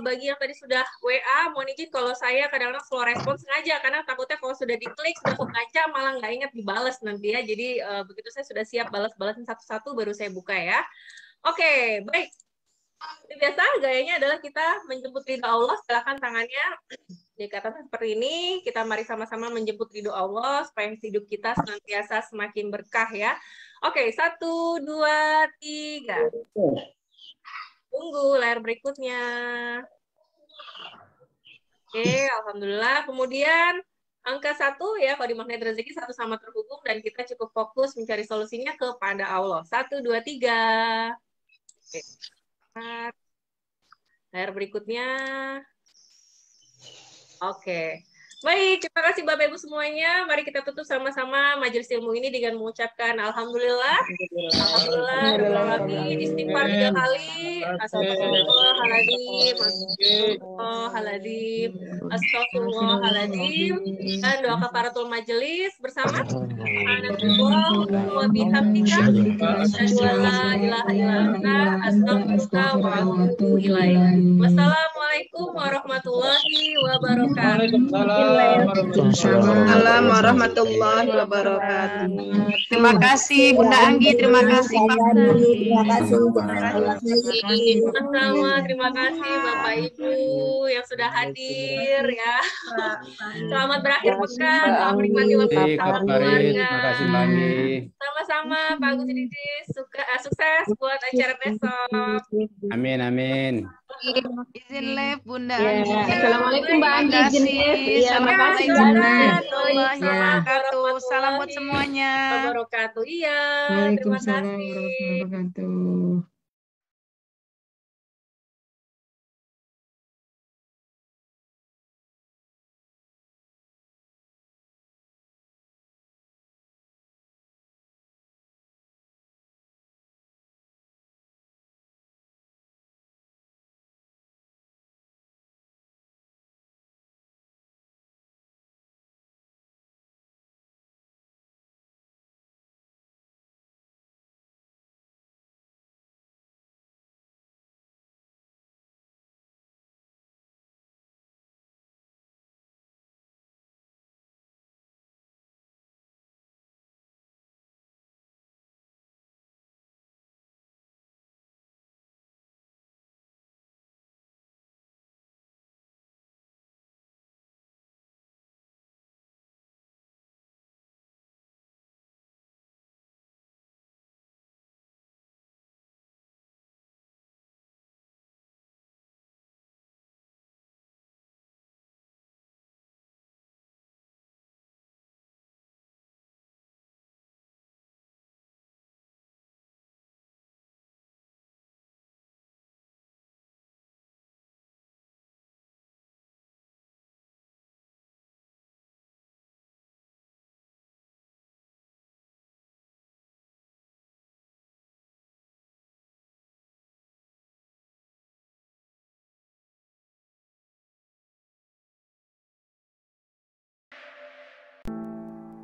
bagi yang tadi sudah WA, mohon izin kalau saya kadang-kadang slow respon sengaja karena takutnya kalau sudah diklik, sudah kebaca malah nggak ingat dibalas nanti ya. Jadi begitu saya sudah siap balas-balasin satu-satu baru saya buka ya. Oke, baik. Seperti biasa gayanya adalah kita menjemput ridha Allah. Silakan tangannya dikatakan seperti ini, kita mari sama-sama menjemput ridho Allah supaya hidup kita senantiasa semakin berkah ya. Oke, 1, 2, 3. Tunggu layar berikutnya. Oke, alhamdulillah. Kemudian angka 1 ya, kalau di magnet rezeki 1 sama terhubung dan kita cukup fokus mencari solusinya kepada Allah. 1, 2, 3. Oke. Layar berikutnya. Oke, Baik, terima kasih Bapak Ibu semuanya. Mari kita tutup sama-sama majelis ilmu ini dengan mengucapkan Alhamdulillah. Alhamdulillah, Rabbil Alamin. Istighfar 3 kali. Astagfirullahaladzim. Astagfirullahaladzim. Astagfirullahaladzim. Dan doa kafaratul majelis bersama. Subhanallah wa bihamdika. Asyhadu an la ilaha illa anta astaghfiruka wa atubu ilaik. Wassalamualaikum warahmatullahi wabarakatuh. Waalaikumsalam warahmatullahi wabarakatuh. Terima kasih Bunda Anggi, terima kasih Pak Budi. Terima kasih. Sama-sama, terima kasih Bapak Ibu yang sudah hadir ya. Selamat berakhir pekan, selamat menikmati waktu Terima bersama kasih, keluarga. terima kasih Mbak Anggi. Sama-sama Pak Agus Didis, sukses buat acara besok. Amin, amin. Izin live Bunda Ya. Anggi. Assalamualaikum Mbak Anggi, Terima izin kasih. live. Iya, Assalamualaikum makasih, warahmatullahi Ya. wabarakatuh. Salam buat semuanya. Wabarakatuh. Iya, terima kasih.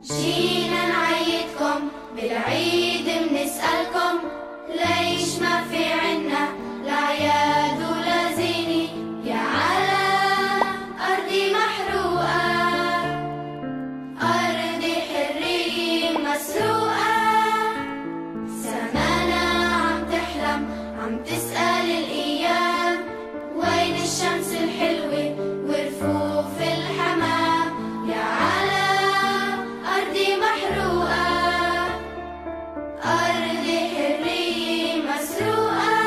جينا نعيدكم بالعيد بنسألكم ليش ما في عنا الأعياد ولا زينة يا على أرضي محروقة أرضي حرية مسروقة سمانا عم تحلم عم تسأل الأيام وين الشمس الحلوة ورفوف الحمام يا على أرضي محروقة أرضي حرية مسروقة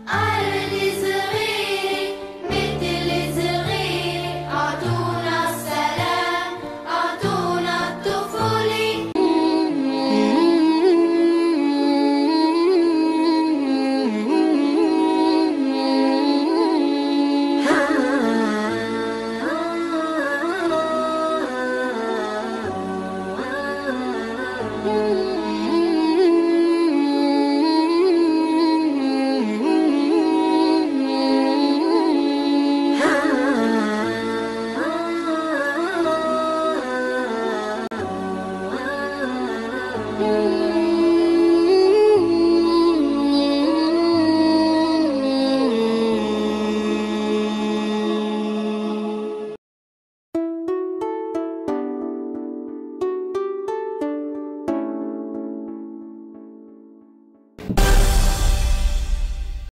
أرضي صغيرة مثل صغيرة أعطونا السلام أعطونا الطفولة